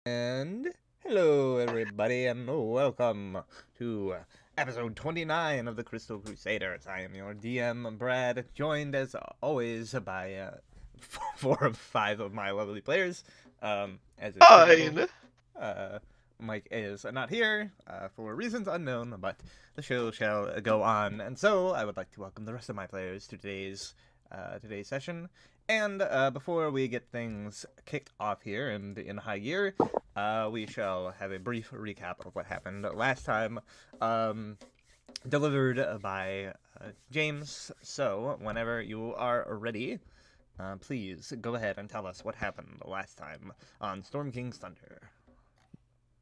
And hello, everybody, and welcome to episode 29 of the Crystal Crusaders. I am your DM, Brad, joined as always by four of five of my lovely players. As is typical, Fine. uh, Mike is not here for reasons unknown, but the show shall go on. And so, I would like to welcome the rest of my players to today's session. And before we get things kicked off here and in high gear, we shall have a brief recap of what happened last time, delivered by James. So, whenever you are ready, please go ahead and tell us what happened last time on Storm King's Thunder.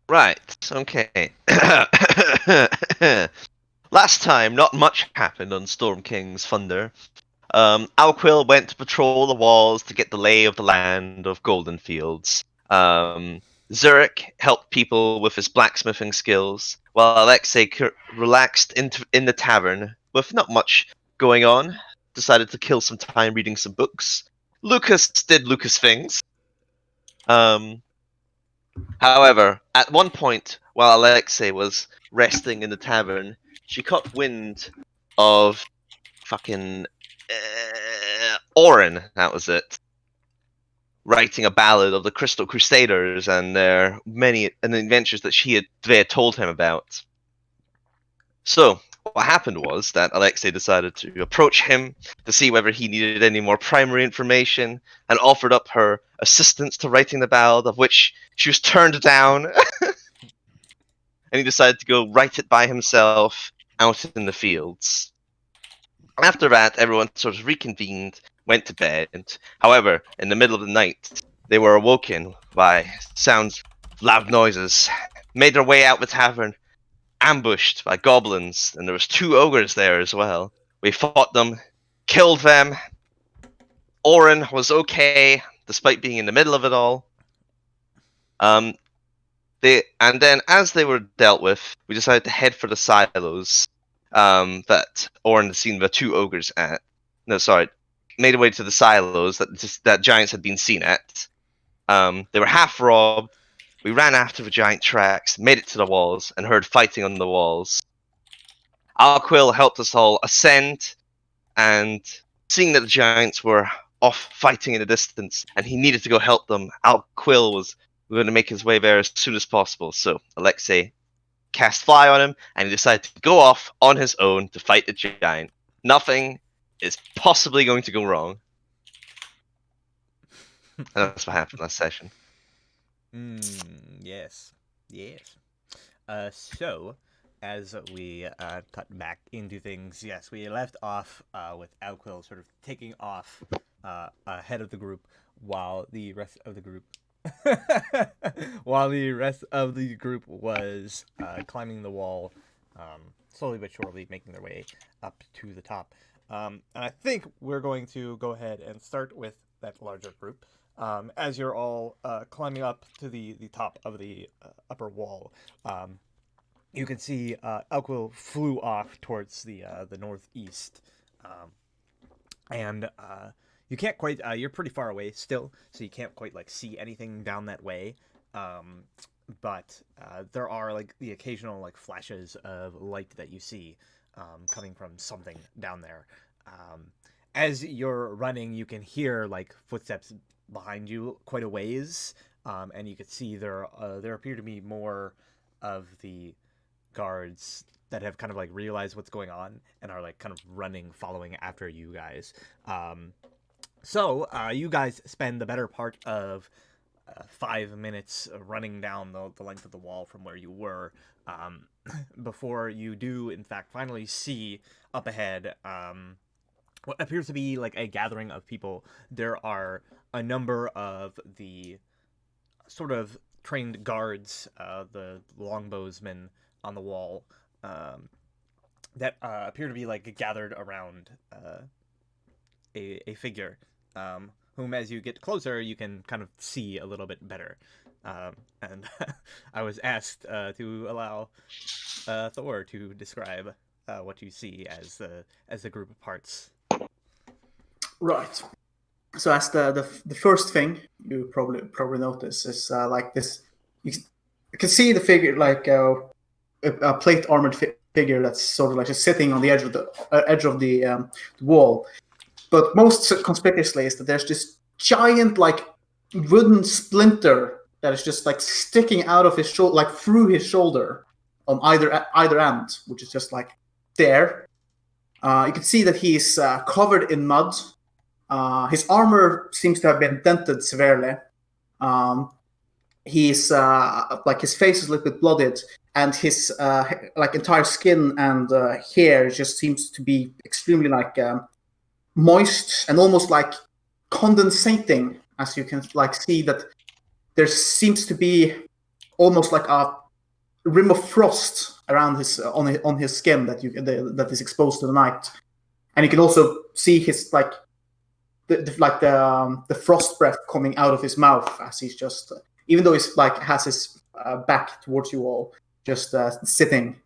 Right, okay. Last time, not much happened on Storm King's Thunder. Alquil went to patrol the walls to get the lay of the land of Goldenfields. Zurich helped people with his blacksmithing skills, while Alexei relaxed in the tavern with not much going on, decided to kill some time reading some books. Lucas did Lucas things. However, at one point, while Alexei was resting in the tavern, she caught wind of fucking Orin, that was it, writing a ballad of the Crystal Crusaders and their many adventures that they had told him about. So, what happened was that Alexei decided to approach him to see whether he needed any more primary information and offered up her assistance to writing the ballad, of which she was turned down. And he decided to go write it by himself out in the fields. After that, everyone sort of reconvened, went to bed. However, in the middle of the night, they were awoken by sounds, loud noises, made their way out the tavern, ambushed by goblins, and there was two ogres there as well. We fought them, killed them. Orin was okay, despite being in the middle of it all. Um, and then as they were dealt with, we decided to head for the silos that Orin had seen the two ogres at. No, sorry, made our way to the silos that giants had been seen at. They were half robbed. We ran after the giant tracks, made it to the walls, and heard fighting on the walls. Alquil helped us all ascend, and seeing that the giants were off fighting in the distance, and he needed to go help them, Alquil was going to make his way there as soon as possible. So Alexei cast fly on him, and he decided to go off on his own to fight the giant. Nothing is possibly going to go wrong. And that's what happened last session. Yes. Yes. So, as we cut back into things, yes, we left off with Alquil sort of taking off ahead of the group while the rest of the group was climbing the wall, slowly but surely making their way up to the top. And I think we're going to go ahead and start with that larger group. As you're all climbing up to the top of the upper wall, you can see Alquil flew off towards the northeast, and you can't quite. You're pretty far away still, so you can't quite like see anything down that way. But there are like the occasional like flashes of light that you see coming from something down there. As you're running, you can hear like footsteps behind you quite a ways, and you can see there appear to be more of the guards that have kind of like realized what's going on and are like kind of running, following after you guys. So you guys spend the better part of 5 minutes running down the length of the wall from where you were, before you do in fact finally see up ahead what appears to be like a gathering of people. There are a number of the sort of trained guards, the longbowsmen on the wall, that appear to be like gathered around a figure, whom as you get closer you can kind of see a little bit better. And I was asked to allow Thor to describe what you see as the group of parts. Right. So as the first thing you probably notice is like this You can see the figure like a plate armored figure that's sort of like just sitting on the edge of the wall. But most conspicuously is that there's this giant like wooden splinter that is just like sticking out of his shoulder, like through his shoulder on either end, which is just like there. You can see that he's covered in mud. His armor seems to have been dented severely. He's like his face is a little bit blooded, and his like entire skin and hair just seems to be extremely like moist and almost like condensating. As you can like see that there seems to be almost like a rim of frost around his on his skin that is exposed to the night, and you can also see his like the frost breath coming out of his mouth as he's just even though he's like has his back towards you all, just sitting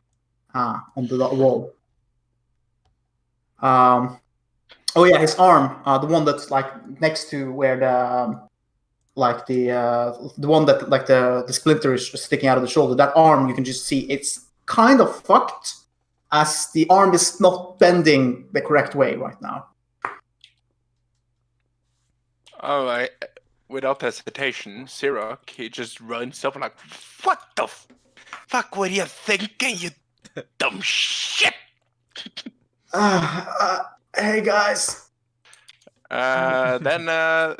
on the wall. Oh yeah, his arm, the one that's like next to where the like the one that like the splinter is sticking out of the shoulder. That arm, you can just see it's kind of fucked, as the arm is not bending the correct way right now. Oh, without hesitation, Sirach, he just runs up and like, what the fuck were you thinking, you dumb shit? Hey guys. Then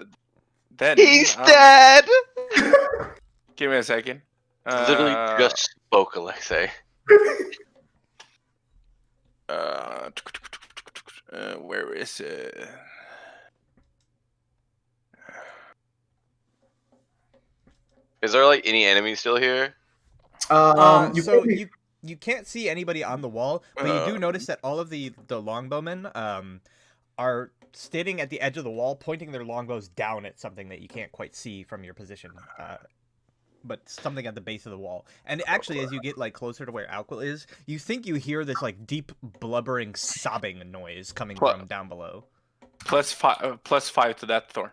He's dead! Give me a second. Literally just spoke, Alexei. Where is it? Is there like any enemies still here? You can't see anybody on the wall, but you do notice that all of the longbowmen are standing at the edge of the wall, pointing their longbows down at something that you can't quite see from your position, but something at the base of the wall. And actually, as you get like closer to where Alquil is, you think you hear this like deep blubbering sobbing noise coming from down below. +5 to that, Thor.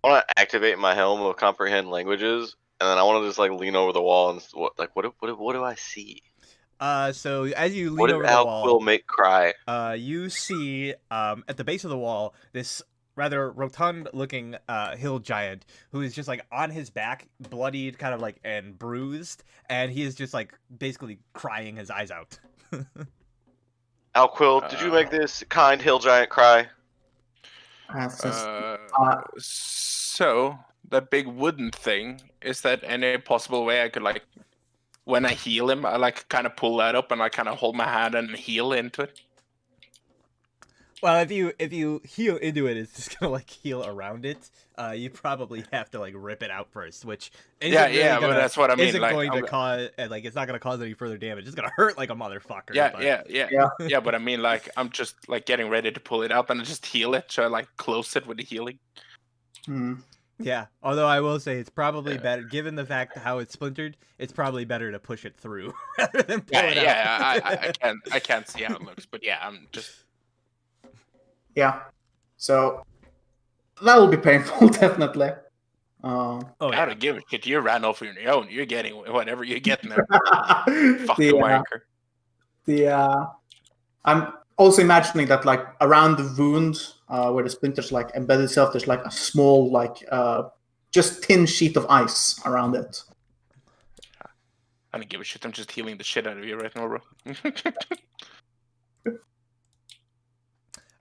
I want to activate my helm of comprehend languages, and then I want to just like lean over the wall and what do I see? So as you lean over the wall, what did Alquil make cry? You see at the base of the wall this rather rotund-looking hill giant who is just like on his back, bloodied, kind of like and bruised, and he is just like basically crying his eyes out. Alquil, did you make this kind hill giant cry? So that big wooden thing, is that any possible way I could like, when I heal him, I like kind of pull that up and I kind of hold my hand and heal into it? Well, if you heal into it, it's just gonna like heal around it. You probably have to like rip it out first, which but that's what I mean. Isn't like, going to cause like it's not gonna cause any further damage. It's gonna hurt like a motherfucker. Yeah. But I mean, like I'm just like getting ready to pull it out and I just heal it. So I like close it with the healing. Yeah, although I will say it's probably better, given the fact how it's splintered, it's probably better to push it through rather than pull it out. I can't see how it looks, but yeah, I'm just. Yeah, so that will be painful, definitely. I don't give a shit. You ran off on your own. You're getting whatever you're getting there. Fucking wanker. I'm also imagining that like around the wound where the splinters like embed itself, there's like a small like just thin sheet of ice around it. I don't give a shit. I'm just healing the shit out of you right now, bro.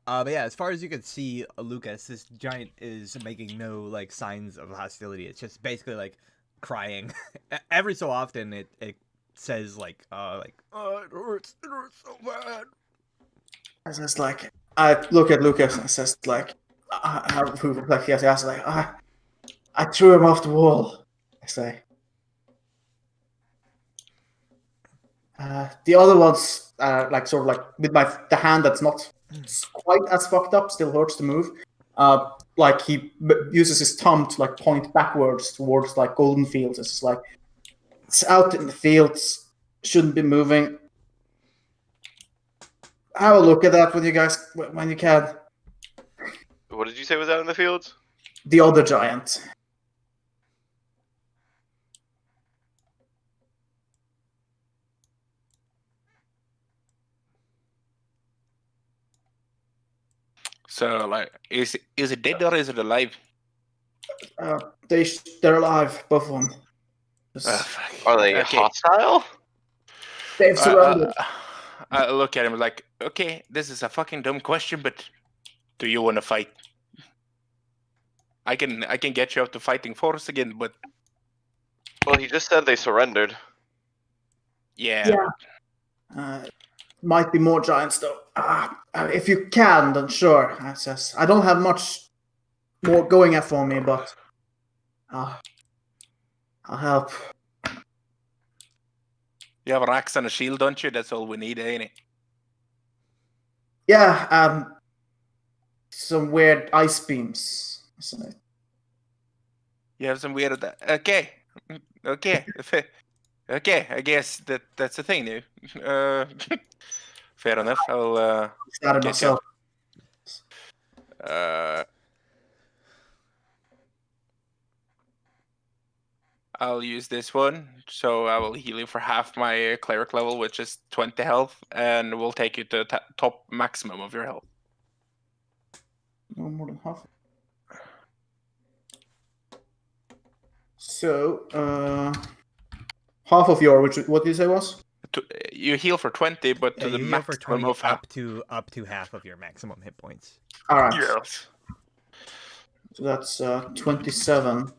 But yeah, as far as you can see, Lucas, this giant is making no like signs of hostility. It's just basically like crying. Every so often, it says like it hurts so bad. I says like, I look at Lucas and says like, I threw him off the wall. I say. The other ones, like sort of like with the hand that's not quite as fucked up, still hurts to move. Like he uses his thumb to like point backwards towards like Goldenfields. It's like it's out in the fields, shouldn't be moving. Have a look at that when you can. What did you say was out in the fields? The other giant. So, like, is it dead or is it alive? They're alive, both of them. Fuck. Are they Okay. hostile? They've surrendered. I look at him like, okay, this is a fucking dumb question, but do you want to fight? I can get you up to fighting force again, but Well, he just said they surrendered. yeah. Might be more giants though. If you can, then sure. I says I don't have much more going at for me, but I'll help. You have an axe and a shield, don't you? That's all we need, ain't it? Yeah. Some weird ice beams. So, You have some weird. Okay. Okay. Okay. I guess that's the thing now. Fair enough. I'll started get myself. you. I'll use this one, so I will heal you for half my cleric level, which is 20 health, and we'll take you to top maximum of your health. No more than half. So, half of your, what did you say was? You heal for 20, but to the you heal for maximum 20 of half. up to half of your maximum hit points. All right. Yes. So that's 27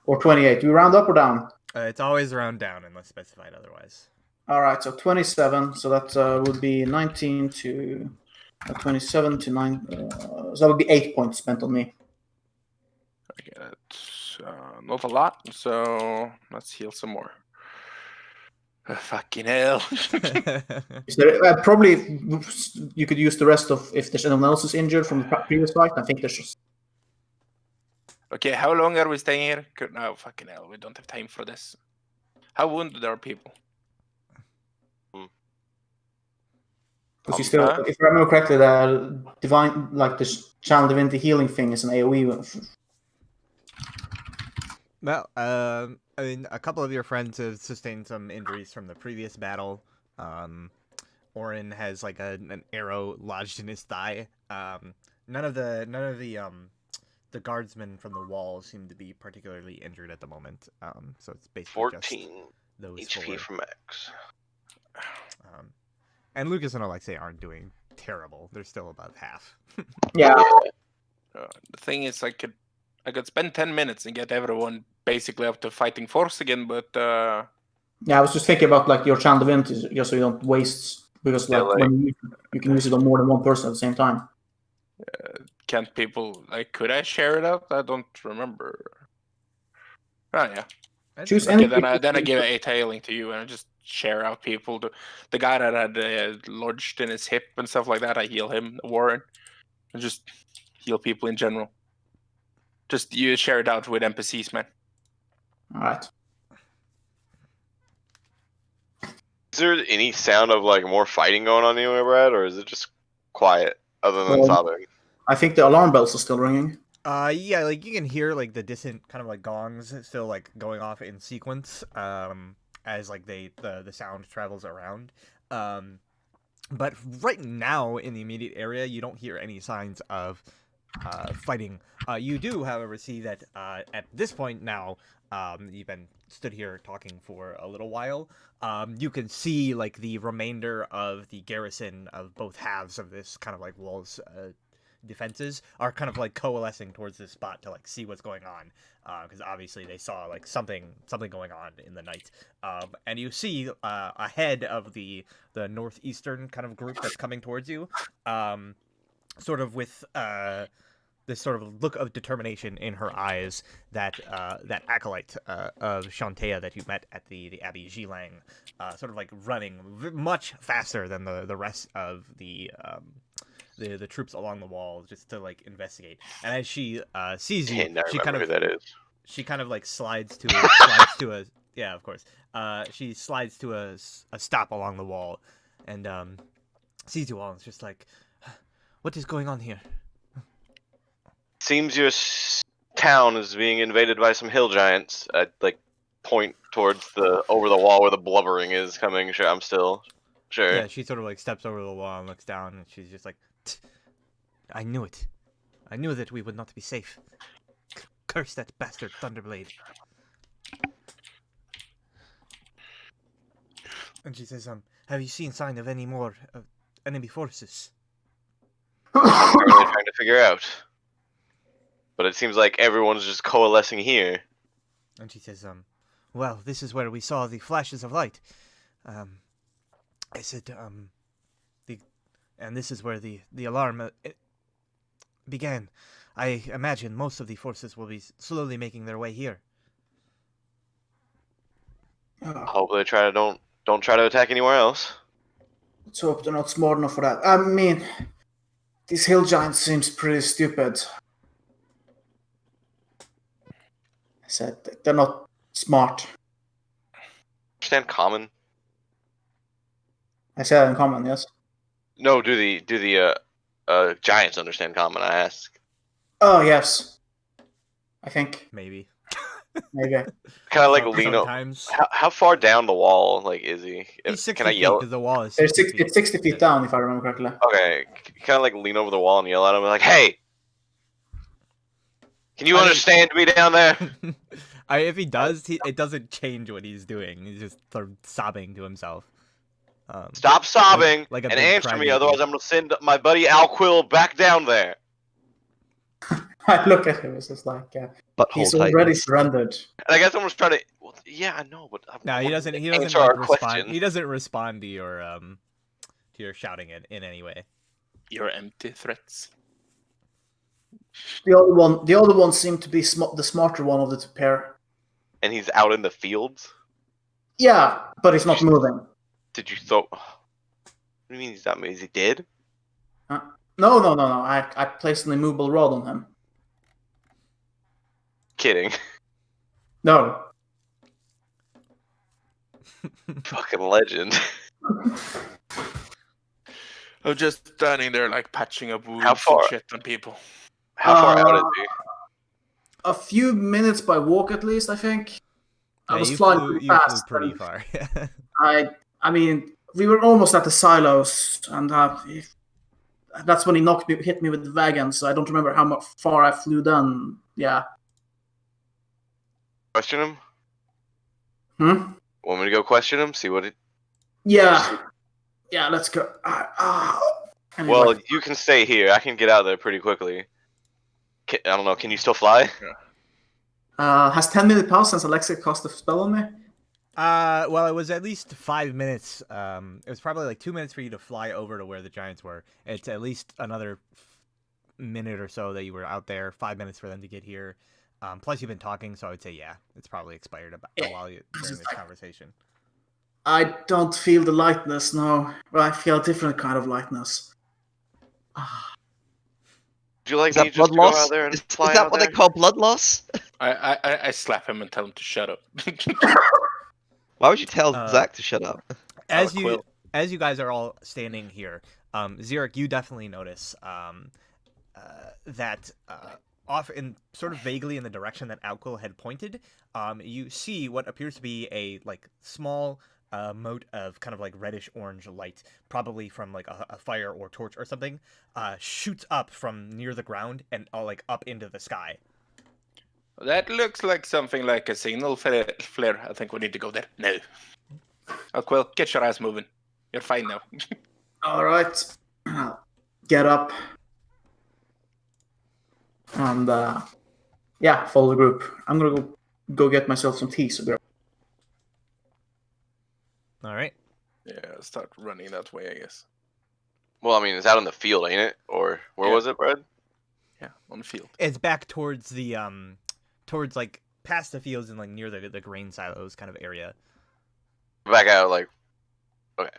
or 28. Do we round up or down? It's always round down unless specified otherwise. All right. So 27. So that would be 19 to 27 to 9. So that would be 8 points spent on me. Okay, that's not a lot, so let's heal some more. Fucking hell. Is there, probably you could use the rest of if there's anyone else is injured from the previous fight. I think there's just. Okay, how long are we staying here? No, fucking hell, we don't have time for this. How wounded are people? Because you still, if I remember correctly, the divine, like the channel divinity healing thing is an AOE. Well, I mean, a couple of your friends have sustained some injuries from the previous battle. Orin has like an arrow lodged in his thigh. None of the guardsmen from the wall seem to be particularly injured at the moment. So it's basically 14 just those HP four. from X. And Lucas and Alexei aren't doing terrible. They're still about half. Yeah. The thing is, I could spend 10 minutes and get everyone basically up to fighting force again, but Yeah, I was just thinking about like your channel divinity, just so you don't waste, because like, when you can use it on more than one person at the same time. Can't people like? Could I share it out? I don't remember. Oh yeah. Choose Okay, any. then I give 8 healing to you, and I just share out people. The guy that had lodged in his hip and stuff like that, I heal him. Warren, and just heal people in general. Just you share it out with NPCs, man. All right. Is there any sound of like more fighting going on anywhere, Brad, or is it just quiet other than sobbing? I think the alarm bells are still ringing. Yeah, like you can hear like the distant kind of like gongs still like going off in sequence, as like the sound travels around. But right now in the immediate area, you don't hear any signs of fighting. You do, however, see that at this point now, you've been stood here talking for a little while. You can see like the remainder of the garrison of both halves of this kind of like wall's defenses are kind of like coalescing towards this spot to like see what's going on, because obviously they saw like something going on in the night, and you see ahead of the northeastern kind of group that's coming towards you, sort of with this sort of look of determination in her eyes, that that acolyte of Shantea that you met at the Abbey Gilang, sort of like running much faster than the rest of the troops along the wall, just to like investigate. And as she sees you, she kind of who that is. She kind of like slides to a yeah, of course. She slides to a stop along the wall, and sees you all. And it's just like, what is going on here? Seems your town is being invaded by some hill giants. I like point towards the over the wall where the blubbering is coming. Sure. Yeah, she sort of like steps over the wall and looks down, and she's just like, I knew it. I knew that we would not be safe. Curse that bastard Thunderblade. And she says, have you seen sign of any more enemy forces? I'm currently trying to figure out. But it seems like everyone's just coalescing here. And she says, well, this is where we saw the flashes of light. I said, and this is where the alarm began. I imagine most of the forces will be slowly making their way here. Hope they don't try to attack anywhere else. Let's hope they're not smart enough for that. I mean, these hill giants seems pretty stupid. I said they're not smart. Understand common? I said in common, yes. No, do the giants understand common? I ask. Oh yes, I think Maybe. maybe. Kind of like lean over. Sometimes. How far down the wall, like, is he? He's 60 Can I feet yell? because the wall is There's 60 feet. it's 60 feet down, if I remember correctly. Okay, kind of like lean over the wall and yell at him, like, "Hey, can you I mean- understand me down there?" If he does, it doesn't change what he's doing. He's just sort of sobbing to himself. Stop sobbing like a and big answer me, crybaby. otherwise I'm gonna send my buddy Al Quill back down there. I look at him, it's just like he's Butthole already tightness. surrendered. And I guess someone's trying to. Well, yeah, I know, but No, he doesn't. He doesn't answer like our respond. question. He doesn't respond to your shouting in any way. Your empty threats. The other one seemed to be the smarter one of the two pair. And he's out in the fields. Yeah, but he's not moving. Did you throw? What do you mean he's not moving? Is he dead? No. I placed an immovable rod on him. Kidding. No. Fucking legend. I'm just standing there like patching up wounds How far? and shit on people. How far out is he? A few minutes by walk, at least. I think. I Yeah, was you flying flew, pretty you flew fast. pretty and far. I mean, we were almost at the silos, and that's when he hit me with the wagon. So I don't remember how much far I flew then. Yeah. Question him. Hmm. Want me to go question him? See what it. Yeah. Yeah. Let's go. Anyway. Well, you can stay here. I can get out there pretty quickly. I don't know. Can you still fly? Has 10 minutes passed since Alexa cast a spell on me? Well, it was at least 5 minutes. It was probably like 2 minutes for you to fly over to where the giants were. It's at least another minute or so that you were out there. 5 minutes for them to get here. Plus, you've been talking, so I would say, yeah, it's probably expired while you during this conversation. I don't feel the lightness, no. But I feel a different kind of lightness. Would you like Is me that to just blood go loss? out there and Is fly that out what there? they call blood loss? I slap him and tell him to shut up. Why would you tell Uh, Zach to shut up? As Quill. you guys are all standing here, Xeric, you definitely notice that off in sort of vaguely in the direction that Alquil had pointed, you see what appears to be a like small mote of kind of like reddish orange light, probably from like a fire or torch or something, shoots up from near the ground and like up into the sky. That looks like something like a signal flare. I think we need to go there. No. Oh, Quill, get your ass moving. You're fine now. All right. Get up. And, yeah, follow the group. I'm going to go get myself some tea. So All right. Yeah, start running that way, I guess. Well, I mean, it's out in the field, ain't it? Or where Yeah. was it, Brad? Yeah, on the field. It's back towards the towards like past the fields and like near the grain silos kind of area. Back out, like. Okay.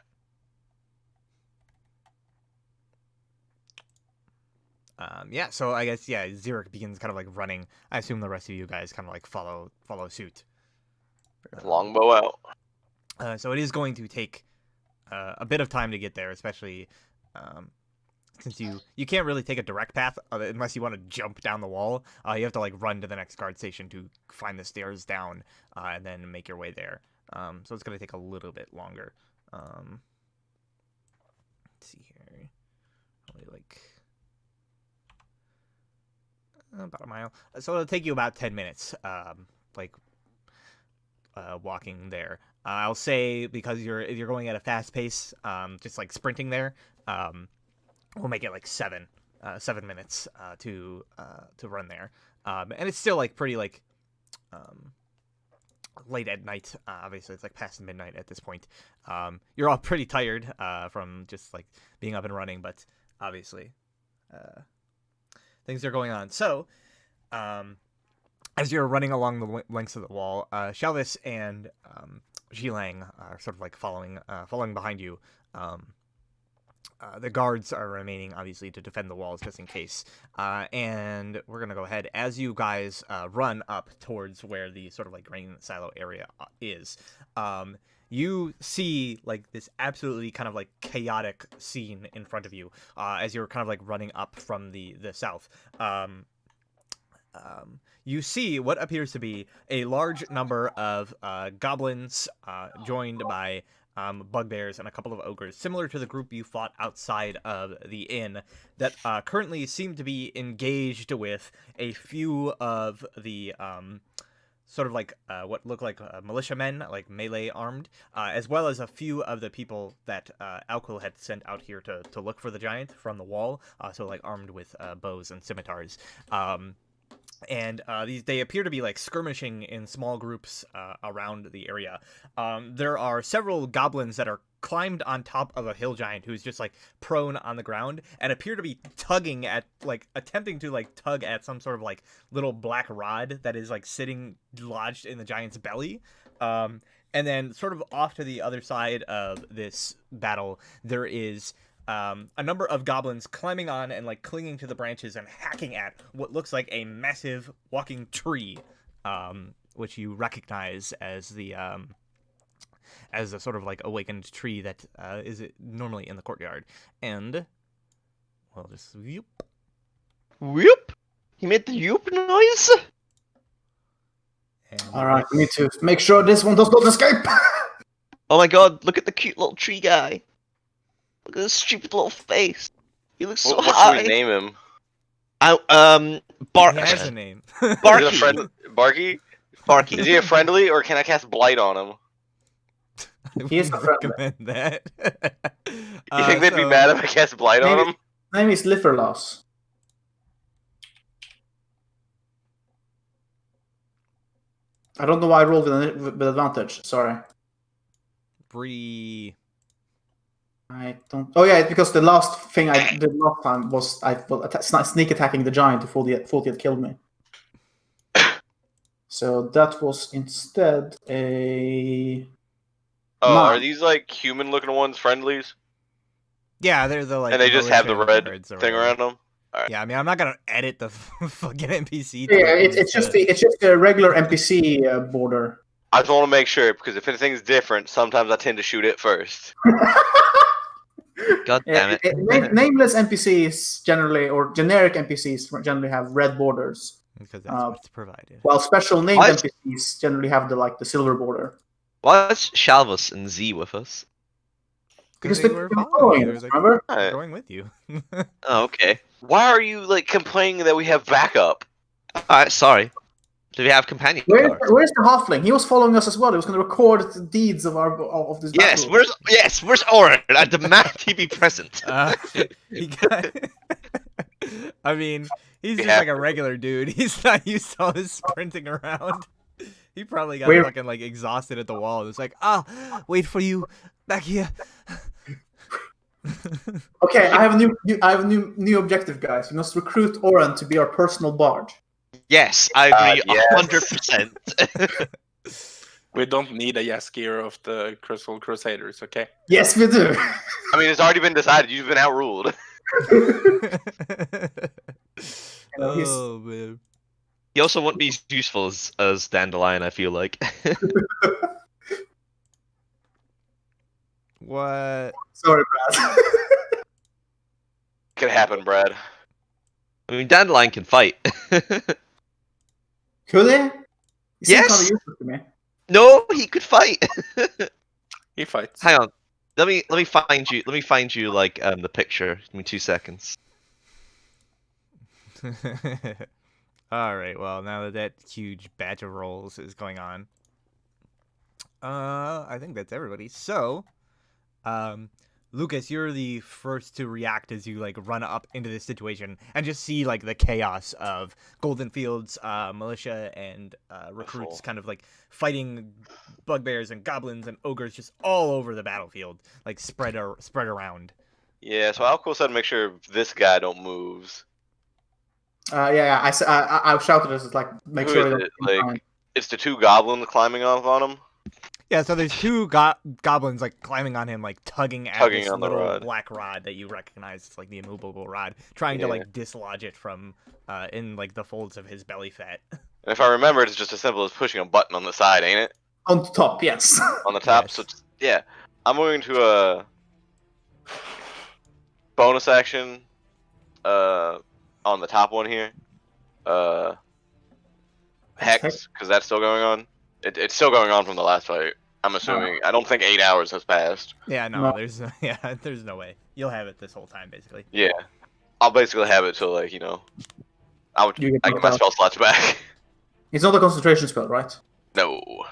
Yeah, so I guess Xeric begins kind of like running. I assume the rest of you guys kind of like follow suit. Longbow out. So it is going to take a bit of time to get there, especially since you can't really take a direct path unless you want to jump down the wall. You have to like run to the next guard station to find the stairs down and then make your way there. So it's going to take a little bit longer. Let's see here. Probably like about a mile. So it'll take you about 10 minutes, walking there. I'll say because you're going at a fast pace, just like sprinting there, we'll make it like 7 minutes to run there. And it's still like pretty like late at night. Obviously, it's like past midnight at this point. You're all pretty tired from just like being up and running, but obviously things are going on. So as you're running along the lengths of the wall, Shalvis and Zhilang are sort of like following behind you. The guards are remaining, obviously, to defend the walls just in case. And we're going to go ahead. As you guys run up towards where the sort of like grain silo area is, you see like this absolutely kind of like chaotic scene in front of you as you're kind of like running up from the south. You see what appears to be a large number of goblins joined by bugbears and a couple of ogres, similar to the group you fought outside of the inn, that currently seem to be engaged with a few of the sort of like what look like militiamen, like melee armed, as well as a few of the people that Alquil had sent out here to look for the giant from the wall, so like armed with bows and scimitars. And they appear to be like skirmishing in small groups around the area. There are several goblins that are climbed on top of a hill giant who's just like prone on the ground and appear to be attempting to tug at some sort of like little black rod that is like sitting lodged in the giant's belly. And then sort of off to the other side of this battle, there is a number of goblins climbing on and like clinging to the branches and hacking at what looks like a massive walking tree, which you recognize as the sort of like awakened tree that is normally in the courtyard. And well, just whoop. Whoop! He made the whoop noise. All right, we need to make sure this one does not escape. Oh my god! Look at the cute little tree guy. Look at his stupid little face. He looks so What high. should we name him? Bark. He has a name. Barky. Is it a friend? Barky? Barky. Is he a friendly, or can I cast Blight on him? He is a friendly. recommend that. You think they'd be mad if I cast Blight on him? His name is Liferloss. I don't know why I rolled with advantage. Sorry. Bree. I don't. Oh yeah, it's because the last thing I did last time was sneak attacking the giant before he had killed me. So that was instead a. Oh, Nine. are these like human-looking ones friendlies? Yeah, they're the like. And they just have the red birds or thing whatever. around them? Yeah, I mean, I'm not gonna edit the fucking NPC. Yeah, it's just a regular NPC border. I just want to make sure, because if anything's different, sometimes I tend to shoot it first. God damn it. Nameless NPCs generally, or generic NPCs generally have red borders, because that's what's provided. while special named What? NPCs generally have the silver border. Why's Shalvis and Z with us? Because they they were were following you. following us, They're remember? Alright. going with you. Oh, okay. Why are you like complaining that we have backup? Alright, sorry. Do we have companion Where's cards? the halfling? He was following us as well. He was going to record the deeds of this Yes, battle. where's Oren? I demand he be present. He got. I mean, he's just Yeah. like a regular dude. He's not used to all this sprinting around. He probably got Where- fucking like exhausted at the wall. It's like, wait for you back here. Okay, I have a new objective, guys. We must recruit Oren to be our personal bard. Yes, I agree yes. 100%. We don't need a Yaskir of the Crystal Crusaders, okay? Yes, we do. I mean, it's already been decided. You've been outruled. Oh man. He also won't be as useful as Dandelion, I feel like. What? Sorry, Brad. Could happen, Brad. I mean, Dandelion can fight. Could he? He seems Yes. kind of useless to me. No, he could fight. He fights. Hang on. Let me find you. Let me find you like the picture. Give me 2 seconds. All right. Well, now that that huge batch of rolls is going on, I think that's everybody. So, Lucas, you're the first to react as you like run up into this situation and just see like the chaos of Goldenfields, militia and recruits Full. kind of like fighting bugbears and goblins and ogres just all over the battlefield, like spread around. Yeah, so Alco said make sure this guy don't moves. I shouted as like make Who sure is they it? don't Like, it's the two goblins climbing off on him? Yeah, so there's two goblins like climbing on him, like tugging at Tugging this on the little rod. black rod that you recognize. It's like the immovable rod, trying to Yeah. like dislodge it from in like the folds of his belly fat. And if I remember, it's just as simple as pushing a button on the side, ain't it? on the top, yes. On the top. Yes. So it's, yeah, I'm going to bonus action on the top one here. Hex, because that's still going on. It's still going on from the last fight. I'm assuming. I don't think 8 hours has passed. Yeah, no, No. there's there's no way you'll have it this whole time, basically. Yeah, I'll basically have it till like I You get get knocked my out. spell slots back. It's not a concentration spell, right? No.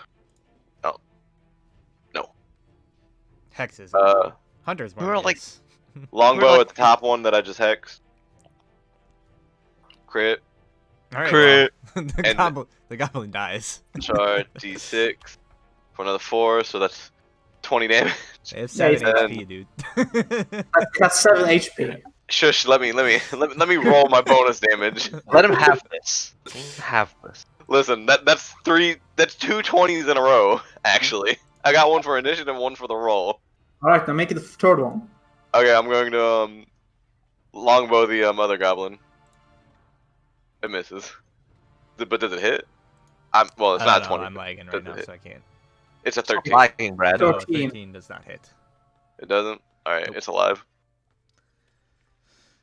Hexes. Hunters we were like- markers. Longbow We're like- at the top one that I just hexed. Crit. All right, Crit. well, And- the goblin dies. Charge D6 for another 4, so that's 20 damage. They have 7 Yeah, HP, dude. That's 7 HP. Shush, let me roll my bonus damage. Let him have this. Have this. Listen, that's 2 20s in a row, actually. I got one for initiative and one for the roll. Alright, now make it the third one. Okay, I'm going to longbow the other goblin. It misses. But does it hit? Well, it's I not don't know, 20. I'm lagging Does right it now, hit? so I can't. It's a 13. Lagging, Brad. So- No, 13. 13 does not hit. It doesn't? Alright, Nope. it's alive.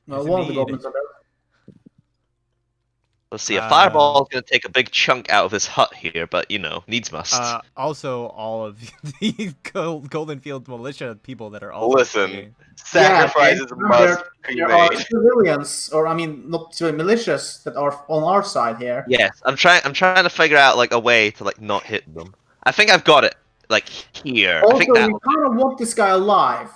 No, Yes, one of the indeed. goblins are there. Let's see. A fireball is going to take a big chunk out of this hut here, but needs must. Also, all of the Goldenfield militia people that are also Listen. fighting. Sacrifices Yeah, must be there are made. civilians, or I mean, not militias that are on our side here. Yes, I'm trying to figure out like a way to like not hit them. I think I've got it. Like here. I Also, think we that. kind of want this guy alive.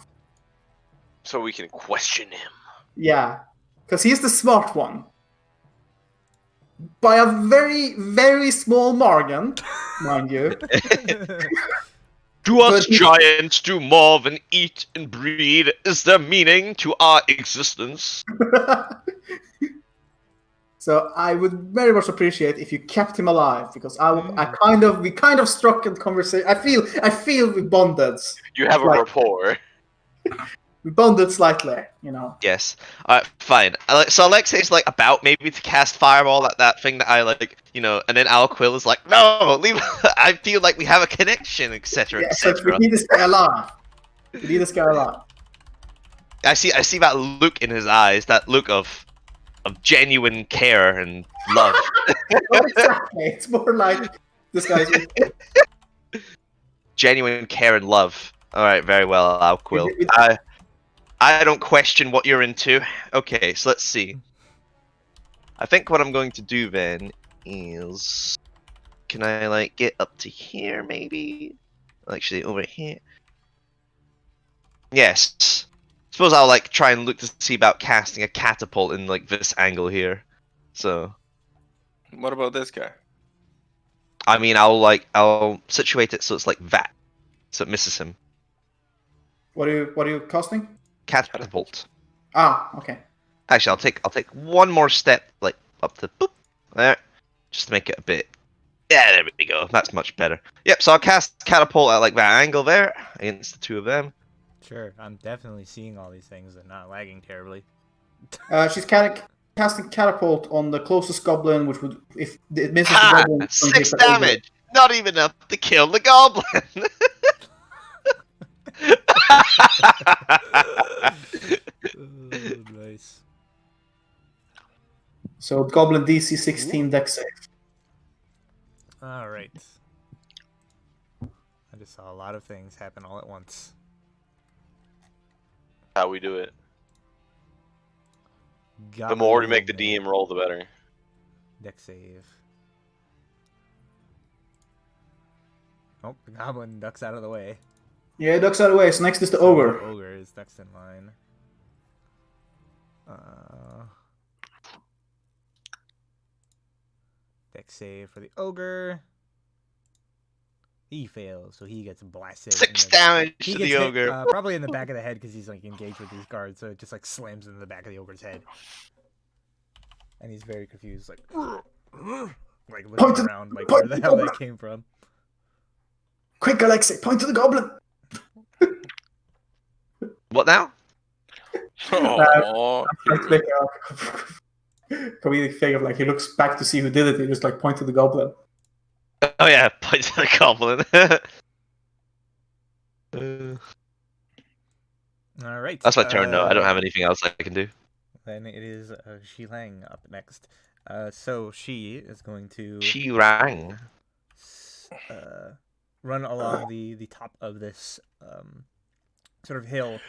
So we can question him. Yeah, because he's the smart one. By a very, very small margin, mind you. Do us But he- giants do more than eat and breed? Is there meaning to our existence? So I would very much appreciate if you kept him alive, because we kind of struck a conversation. I feel we bonded. You have a Right. rapport. We bonded slightly, Yes. Alright, fine. So Alexei's like about maybe to cast fireball at that thing that I like, and then Alquill is like, no, leave. I feel like we have a connection, etc., Yeah, so we etc. need this guy alive. We need this guy alive. I see that look in his eyes, that look of genuine care and love. Not exactly. It's more like this guy's. Genuine care and love. All right, very well, Alquill. With- I don't question what you're into. Okay, so let's see. I think what I'm going to do then is, can I like get up to here maybe? Actually, over here. Yes. Suppose I'll like try and look to see about casting a catapult in like this angle here. So, What about this guy? I mean, I'll situate it so it's like that, so it misses him. What are you casting? Catapult. Ah, okay. Actually, I'll take one more step, like up to boop there, just to make it a bit. Yeah, there we go. That's much better. Yep. So I'll cast catapult at like that angle there against the two of them. Sure, I'm definitely seeing all these things and not lagging terribly. She's casting catapult on the closest goblin, which would, if it misses Ha! the goblin, it's gonna 6 take that over. damage. Not even enough to kill the goblin. Nice. So goblin DC 16 dex save. All right. I just saw a lot of things happen all at once. How we do it. The more we make the DM roll, the better. Dex save. Oh, the goblin ducks out of the way. Yeah, ducks out of the way. So next is the So ogre. The ogre is next in line. Dex save for the ogre. He fails, so he gets blasted. 6 in damage he to gets the hit, ogre. probably in the back of the head because he's like engaged with these guards, so it just like slams into the back of the ogre's head. And he's very confused, like looking around, like where the hell that came from. Quick, Alexei, point to the goblin. What now? Oh, It's like a comedic thing of like he looks back to see who did it. He just like point to the goblin. Oh yeah, point to the goblin. All right. That's my turn though. I don't have anything else I can do. Then it is Shilang up next. So she is going to She rang. run along the top of this sort of hill,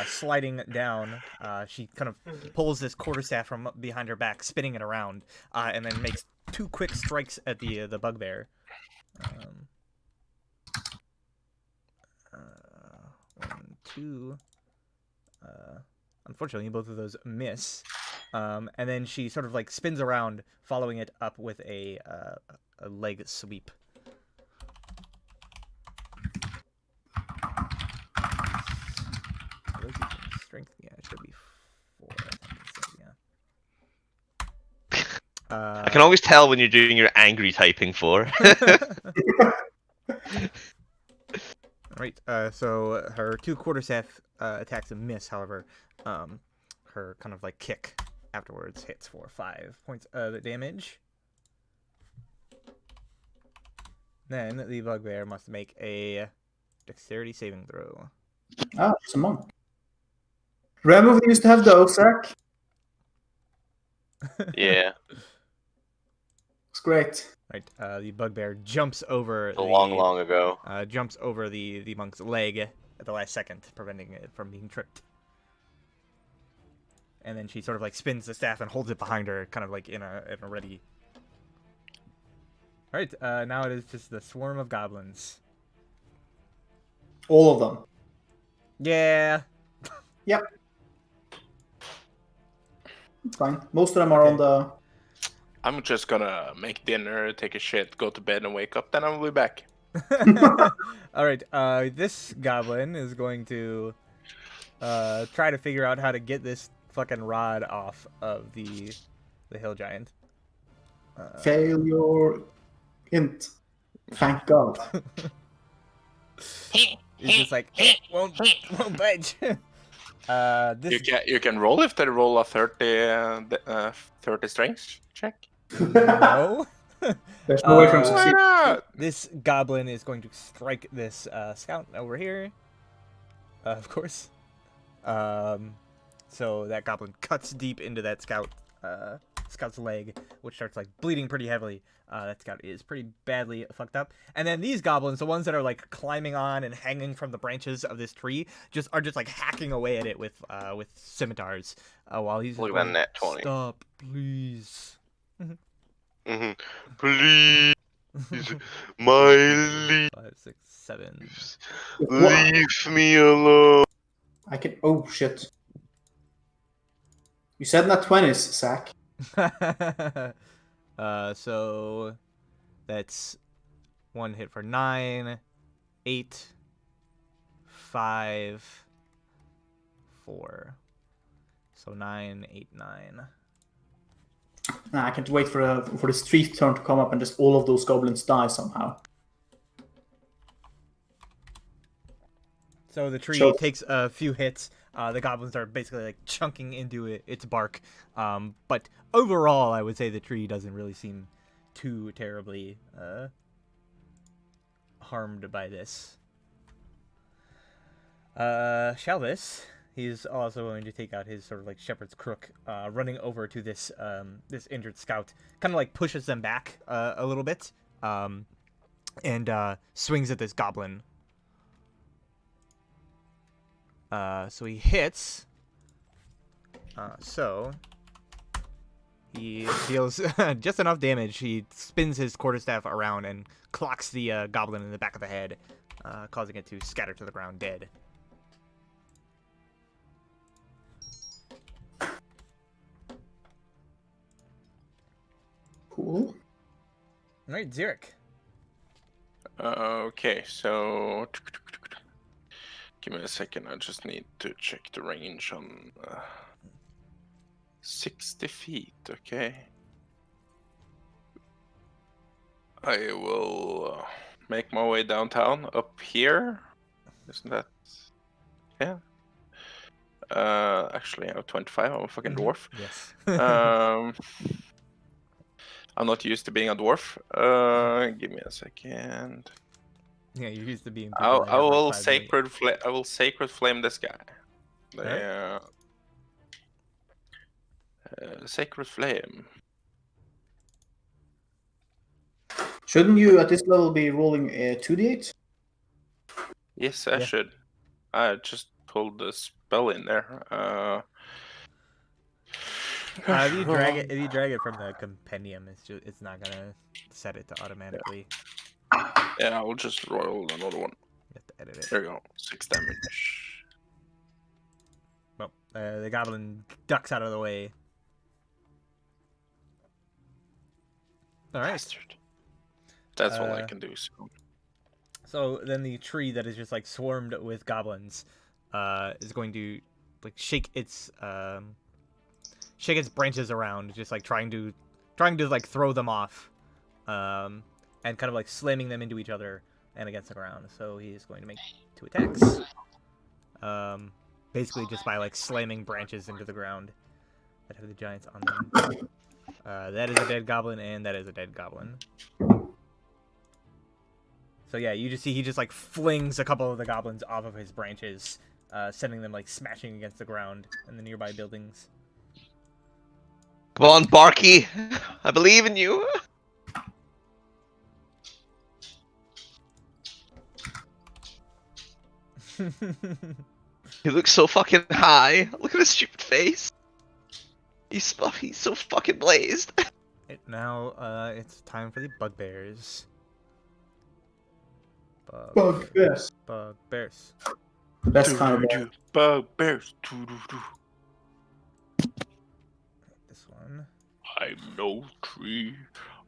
sliding down. She kind of pulls this quarterstaff from behind her back, spinning it around, and then makes 2 quick strikes at the bugbear. 1, 2. Unfortunately, both of those miss. And then she sort of like spins around, following it up with a leg sweep. Are those using strength? Yeah, it should be 4. I think. So, yeah. I can always tell when you're doing your angry typing for. Right. So her 2 quarterstaff attacks miss. However, her kind of like kick afterwards hits for 5 points of damage. Then the bugbear must make a dexterity saving throw. Ah, it's a monk. Remove used to have those, Zach. Yeah, It's great. Right. The bugbear jumps over a long ago. jumps over the monk's leg at the last second, preventing it from being tripped. And then she sort of like spins the staff and holds it behind her, kind of like in a ready. All right. Now it is just the swarm of goblins. All of them. Yeah. Yep. It's fine. Most of them are on the. I'm just gonna make dinner, take a shit, go to bed, and wake up. Then I'll be back. All right. This goblin is going to try to figure out how to get this fucking rod off of the hill giant. Fail your int. Thank God. He's just like won't budge. This You can roll if they roll a 30 strength check. no. There's no way from Why succeed. not? This goblin is going to strike this scout over here. Of course. So that goblin cuts deep into that scout's leg, which starts like bleeding pretty heavily. That scout is pretty badly fucked up. And then these goblins, the ones that are like climbing on and hanging from the branches of this tree, are just like hacking away at it with scimitars. While he's Look just at that going, nat 20. Stop, please. Please, my leave 5, 6, 7. me alone. I can. Oh shit. You said not 20s, Zach. So that's 1 hit for 9, 8, 5, 4. So 9, 8, 9. Nah, I can't wait for the street turn to come up and just all of those goblins die somehow. So the tree Sure. takes a few hits. The goblins are basically like chunking into its bark. But overall, I would say the tree doesn't really seem too terribly harmed by this. Shalvis, he's also going to take out his sort of like shepherd's crook, running over to this this injured scout, kind of like pushes them back a little bit, and swings at this goblin. So he hits. So He deals just enough damage. He spins his quarterstaff around and clocks the goblin in the back of the head, causing it to scatter to the ground dead. Cool. All right, Xeric. Okay, so give me a second. I just need to check the range on 60 feet. Okay, I will make my way downtown up here. Isn't that? Yeah. Actually, I have 25. I'm a fucking dwarf. Yes. I'm not used to being a dwarf. Give me a second. Yeah, you're used to being. I will sacred flame. I will sacred flame this guy. Alright. Sacred flame. Shouldn't you at this level be rolling a 2d8? Yes, I Yeah. should. I just pulled the spell in there. If you drag it from the compendium, it's not gonna set it to automatically. Yeah, I'll just roll another one. You have to edit it. There you go. 6 damage. Well, the goblin ducks out of the way. All right. Bastard. That's all I can do. So then the tree that is just like swarmed with goblins is going to like shake its branches around, just like trying to like throw them off, and kind of like slamming them into each other and against the ground. So he's going to make 2 attacks. Basically just by like slamming branches into the ground that have the giants on them. That is a dead goblin, and that is a dead goblin. So yeah, you just see he just like flings a couple of the goblins off of his branches, sending them like smashing against the ground and the nearby buildings. Come on, Barky. I believe in you. He looks so fucking high. Look at his stupid face. He's so fucking blazed. Now, it's time for the bugbears. Bugbears. Bugbears. That's kind of Bugbears. This one. I'm no tree.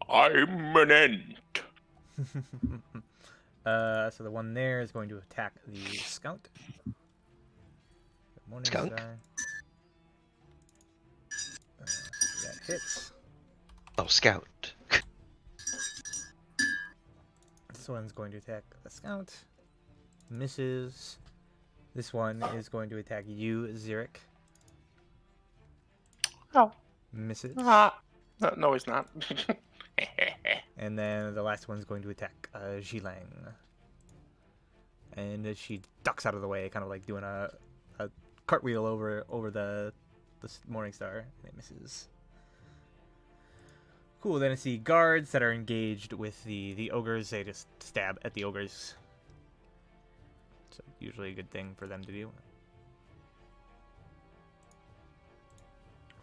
I'm an ant. So the one there is going to attack the scout. The morning Skunk? star. That hits. Oh, Scout. This one's going to attack the scout. Misses. This one is going to attack you, Xeric. Oh. Misses. No, he's not. And then the last one's going to attack Jilang. And she ducks out of the way, kind of like doing a cartwheel over the morning star, and it misses. Cool. Then it's the guards that are engaged with the ogres. They just stab at the ogres. So usually a good thing for them to do.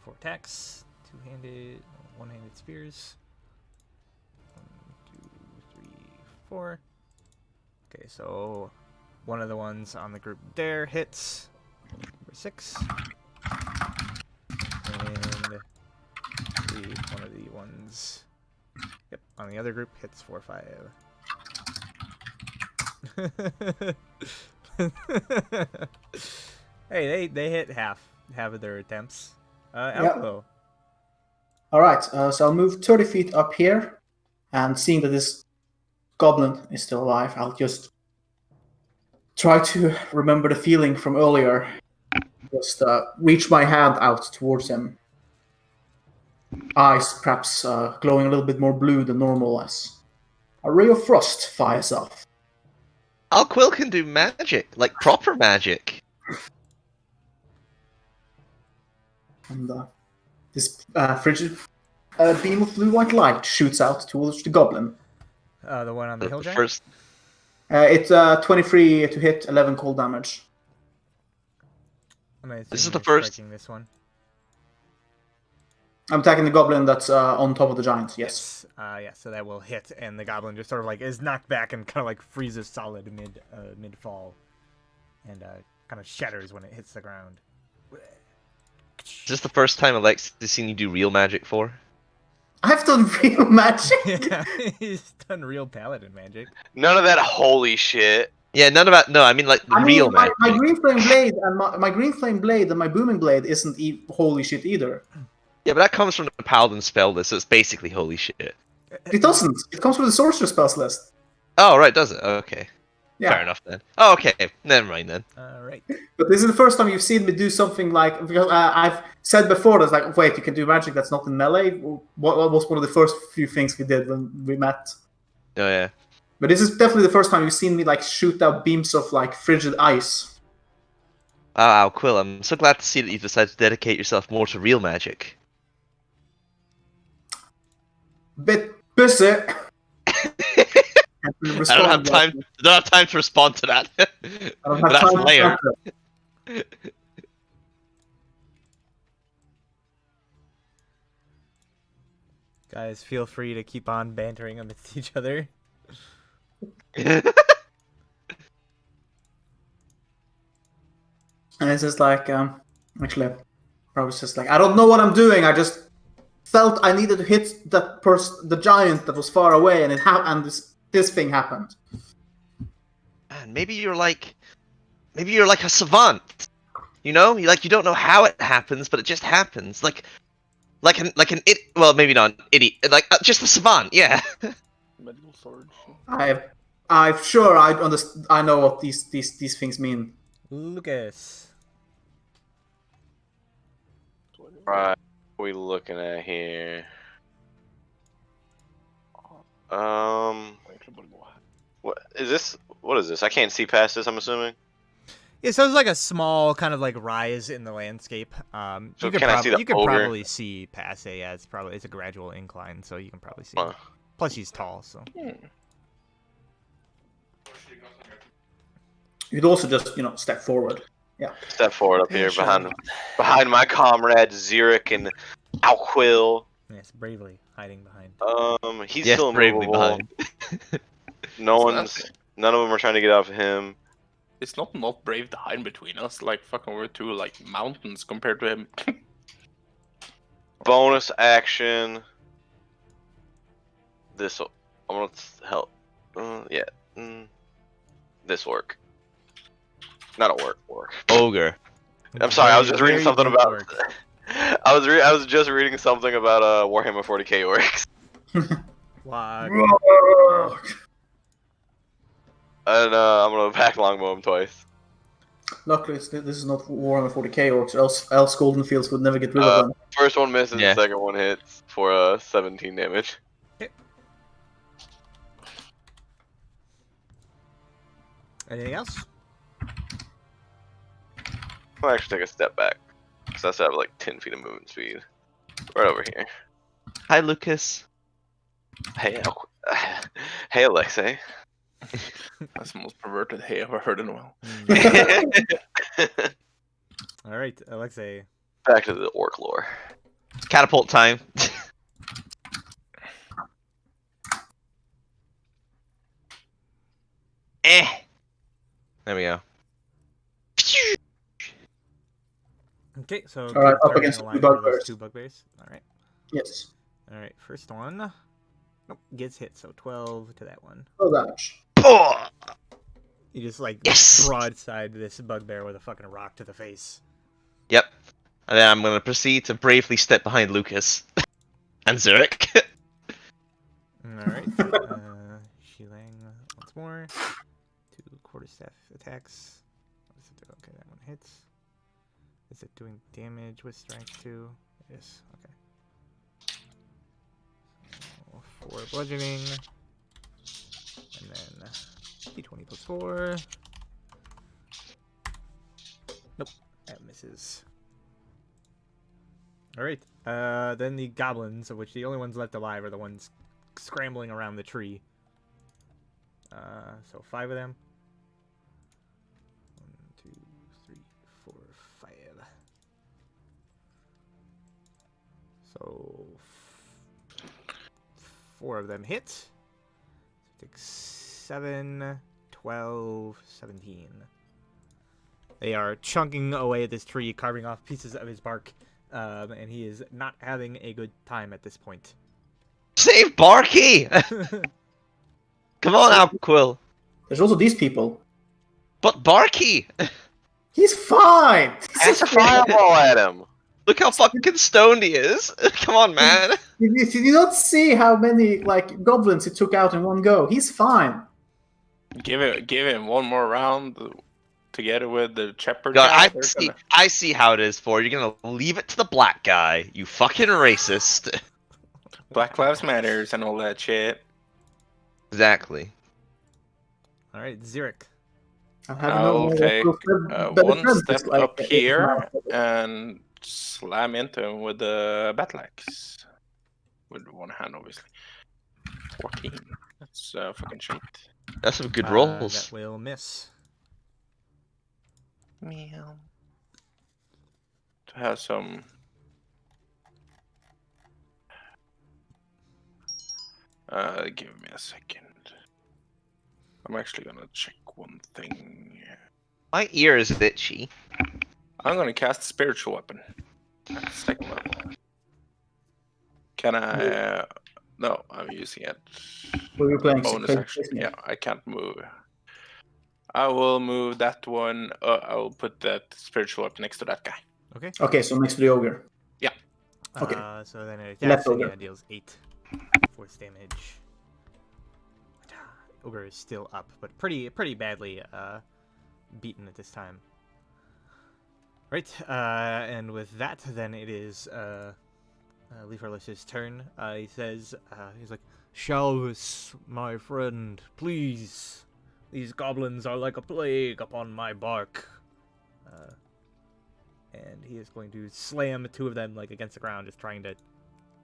4 attacks, one-handed spears. 1, 2, 3, 4. Okay, so one of the ones on the group there hits for 6. And one of the ones, yep, on the other group hits for 5. Hey, they hit half of their attempts. Alco. All right, so I'll move 30 feet up here, and seeing that this goblin is still alive, I'll just try to remember the feeling from earlier. Just reach my hand out towards him. Eyes perhaps glowing a little bit more blue than normal as a ray of frost fires off. Alquill can do magic, like proper magic. And this frigid beam of blue-white light shoots out towards the goblin. The one on the hill giant? First, It's 23 to hit, 11 cold damage. I'm This is assuming the you're first- striking this one. I'm attacking the goblin that's on top of the giant. Yes. Yeah, so that will hit, and the goblin just sort of like is knocked back and kind of like freezes solid mid fall, and kind of shatters when it hits the ground. Is this the first time Alex has seen you do real magic for? I've done real magic. Yeah, he's done real paladin magic. None of that holy shit. Yeah, none of that. No, I mean like the real my magic. green flame blade and my green flame blade and my booming blade isn't holy shit either. Yeah, but that comes from the paladin spell list, so it's basically holy shit. It doesn't. It comes from the sorcerer spells list. Oh, right, does it? Okay. Yeah. Fair enough then. Oh, okay. Never mind then. All right. But this is the first time you've seen me do something like, because I've said before that's like, wait, you can do magic that's not in melee. What was one of the first few things we did when we met? Oh yeah. But this is definitely the first time you've seen me like shoot out beams of like frigid ice. Wow, Quill, I'm so glad to see that you've decided to dedicate yourself more to real magic. Bit pussy. I don't have time. I don't have time to respond to that. I don't have That's time to layer. answer. Guys, feel free to keep on bantering amidst each other. And it's just like, actually, I was just like, I don't know what I'm doing. I just felt I needed to hit that the giant that was far away, and and this thing happened. Man, maybe you're like a savant. You know, you don't know how it happens, but it just happens. Like an idiot. Well, maybe not an idiot. Like just a savant. Yeah. Medical storage. I'm sure I know what these things mean. Lucas. Right. What are we looking at here? What is this? What is this? I can't see past this, I'm assuming. Yeah, so it's like a small kind of like rise in the landscape. So you can can I see the you can ogre? probably see past it. Yeah, it's a gradual incline, so you can probably see. Huh. It. Plus, he's tall, so. You could also just step forward. Yeah. Step forward up Yeah, here sure. behind my comrades Zurich and Alquil. Yes, bravely hiding behind. He's Yes, still bravely immovable. behind. None of them are trying to get off of him. It's not brave to hide between us. Like fucking, we're two like mountains compared to him. Bonus action. This I'm gonna help. Yeah. This work. Not a work. Ogre. I'm sorry. I was just reading Very something good about. work. I was just reading something about Warhammer 40k orcs. Wag. And I'm gonna pack longbow him twice. Luckily, this is not Warhammer 40k orcs, else Goldenfields would never get rid of them. First one misses, Yeah. the second one hits for 17 damage. Anything else? I'll actually take a step back. So that's have like 10 feet of movement speed. Right over here. Hi, Lucas. Hey, hey, Alexei. That's the most perverted hey I've ever heard in a while. All right, Alexei. Back to the orc lore. Catapult time. There we go. Okay, so All right, up targeting against a two line for those bugbears. two bugbears. All right. Yes. All right, first one. Nope, gets hit. So 12 to that one. No damage. Oh! You just like Yes! broadside this bugbear with a fucking rock to the face. Yep. And then I'm going to proceed to bravely step behind Lucas and Zurich. All right. Shilang once more. 2 quarterstaff attacks. What does it do? Okay, that one hits. Is it doing damage with strength too? Yes. Okay. So 4 bludgeoning. And then d20 plus 4. Nope, that misses. Alright, then the goblins, of which the only ones left alive are the ones scrambling around the tree. So 5 of them. 1, 2, 3, 4, 5. So 4 of them hit. So take 7, 12, 17. They are chunking away at this tree, carving off pieces of his bark, and he is not having a good time at this point. Save Barky! Come on now, Quill. There's also these people. But Barky! He's fine. Cast a fireball at him. Look how fucking stoned he is. Come on, man. Did you not see how many like goblins he took out in one go? He's fine. Give him one more round together with the shepherd God, guy. I see how it is for. You're gonna leave it to the black guy. You fucking racist. Black Lives Matters and all that shit. Exactly. All right, Zurich. I'll take one step like, up here and slam into him with the battle axe. With one hand, obviously. 14. That's fucking shit. That's some good rolls. That will miss. Meow. To have some. Give me a second. I'm actually gonna check one thing. My ear is itchy. I'm gonna cast spiritual weapon. At second level. Can I? No, I'm using it. Were you playing Bonus action. Yeah, I can't move. I will move that one. I will put that spiritual weapon next to that guy. Okay. Okay, so next to the ogre. Yeah. Okay. So then it Left attacks and ogre. yeah, deals 8 force damage. Ogre is still up, but pretty badly beaten at this time. Right, and with that, then it is Leaferless's turn. He says, he's like, "Shalvis, my friend, please. These goblins are like a plague upon my bark." And he is going to slam 2 of them like against the ground, just trying to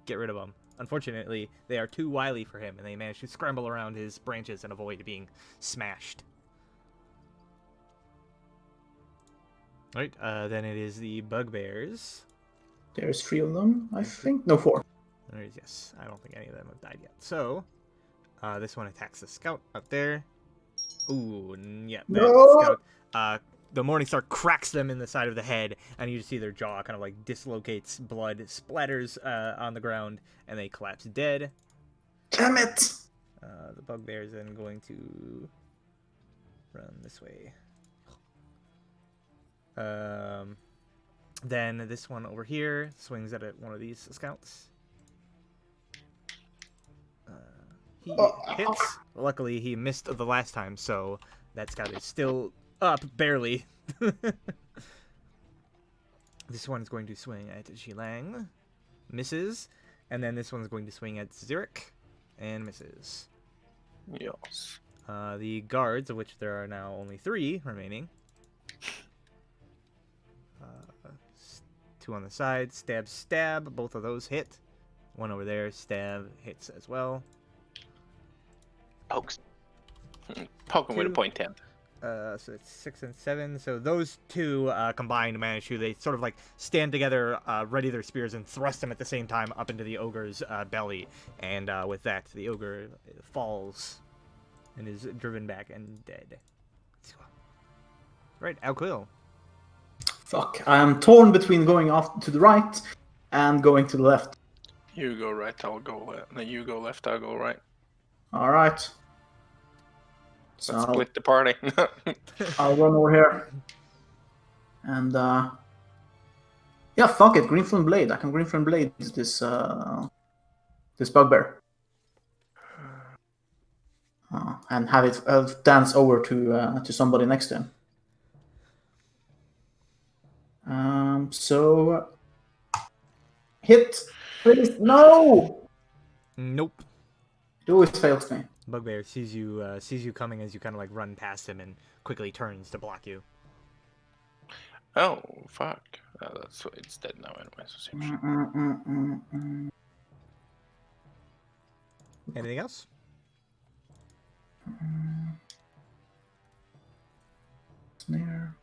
get rid of them. Unfortunately, they are too wily for him, and they manage to scramble around his branches and avoid being smashed. Alright, then it is the bugbears. There's 3 of them, I think. No, 4. There is, yes. I don't think any of them have died yet. So, this one attacks the scout up there. Ooh, yeah, that No! scout. The Morningstar cracks them in the side of the head, and you just see their jaw kind of like dislocates, blood splatters on the ground, and they collapse dead. Damn it! The bugbear is then going to run this way. Then this one over here swings at one of these scouts. He hits. Luckily, he missed the last time, so that scout is still up, barely. This one is going to swing at Jilang. Misses. And then this one's going to swing at Zurich. And misses. Yes. The guards, of which there are now only 3 remaining. 2 on the side. Stab, stab. Both of those hit. 1 over there. Stab hits as well. Pokes. Poke him with a point 10. So it's 6 and 7. So those 2 combined manage to, they sort of like stand together, ready their spears, and thrust them at the same time up into the ogre's belly. And with that, the ogre falls and is driven back and dead. Right, Alquil. Fuck. I am torn between going off to the right and going to the left. You go right, I'll go left. No, you go left, I'll go right. Alright. So Let's split the party. I'll run over here. And, yeah, fuck it. Greenflame Blade. I can Greenflame Blade this bugbear. And have it dance over to somebody next to him. So... Hit! Please! No! Nope. It always fails me. Bugbear sees you coming as you kind of like run past him and quickly turns to block you. Oh, fuck. That's it's dead now anyway, so same shit. Anything else? Snare.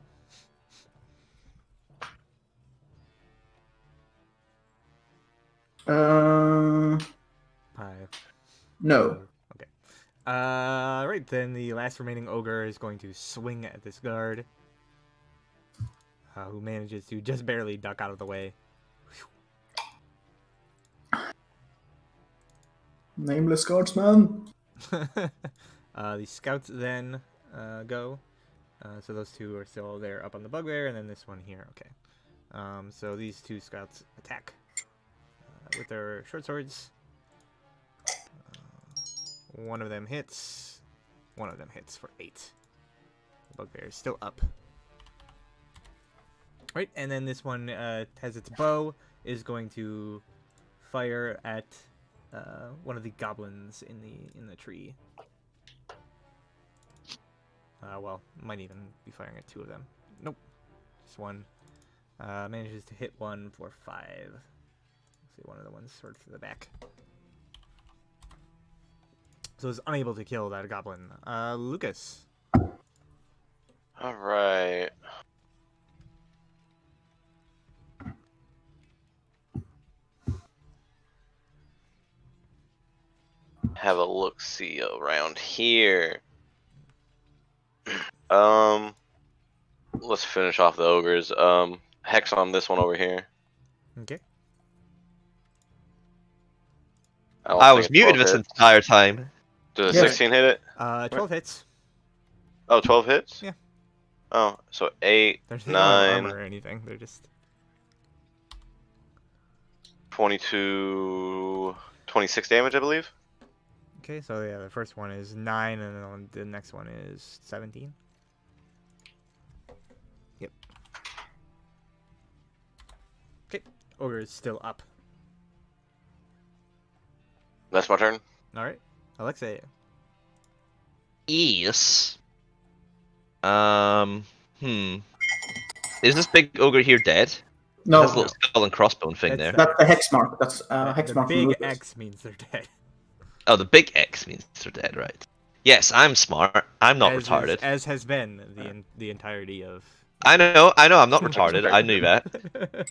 Uh, 5. no. 4. Okay. Right, then the last remaining ogre is going to swing at this guard, who manages to just barely duck out of the way. Nameless guardsman. The scouts then go. So those two are still there up on the bugbear, and then this one here. Okay. So these two scouts attack with their short swords. One of them hits. One of them hits for 8. The bugbear is still up. Right, and then this one has its bow, is going to fire at one of the goblins in the tree. Well, might even be firing at 2 of them. Nope, just one. Manages to hit one for 5. Let's see, one of the ones sort of to the back. So is unable to kill that goblin. Lucas. All right. Have a look-see around here. Let's finish off the ogres. Hex on this one over here. Okay. don't I think was it's muted 12 this hits. entire time. Does a Yeah. 16 hit it? 12 hits. Oh, 12 hits? Yeah. Oh, so 8, They don't have 9, armor or anything. They're just 22, 26 damage, I believe. okay. So yeah, the first one is 9, and then the next one is 17. Yep. Okay, ogre is still up. That's my turn. All right, Alexei. Yes. Is this big ogre here dead? No, It has a little skull and crossbone thing That's there. that's the hex mark. That's hex The mark from big Lucas. X means they're dead. Oh, the big X means they're dead, right? Yes, I'm smart. I'm not retarded. As has been the entirety of. I know. I'm not retarded. I knew that.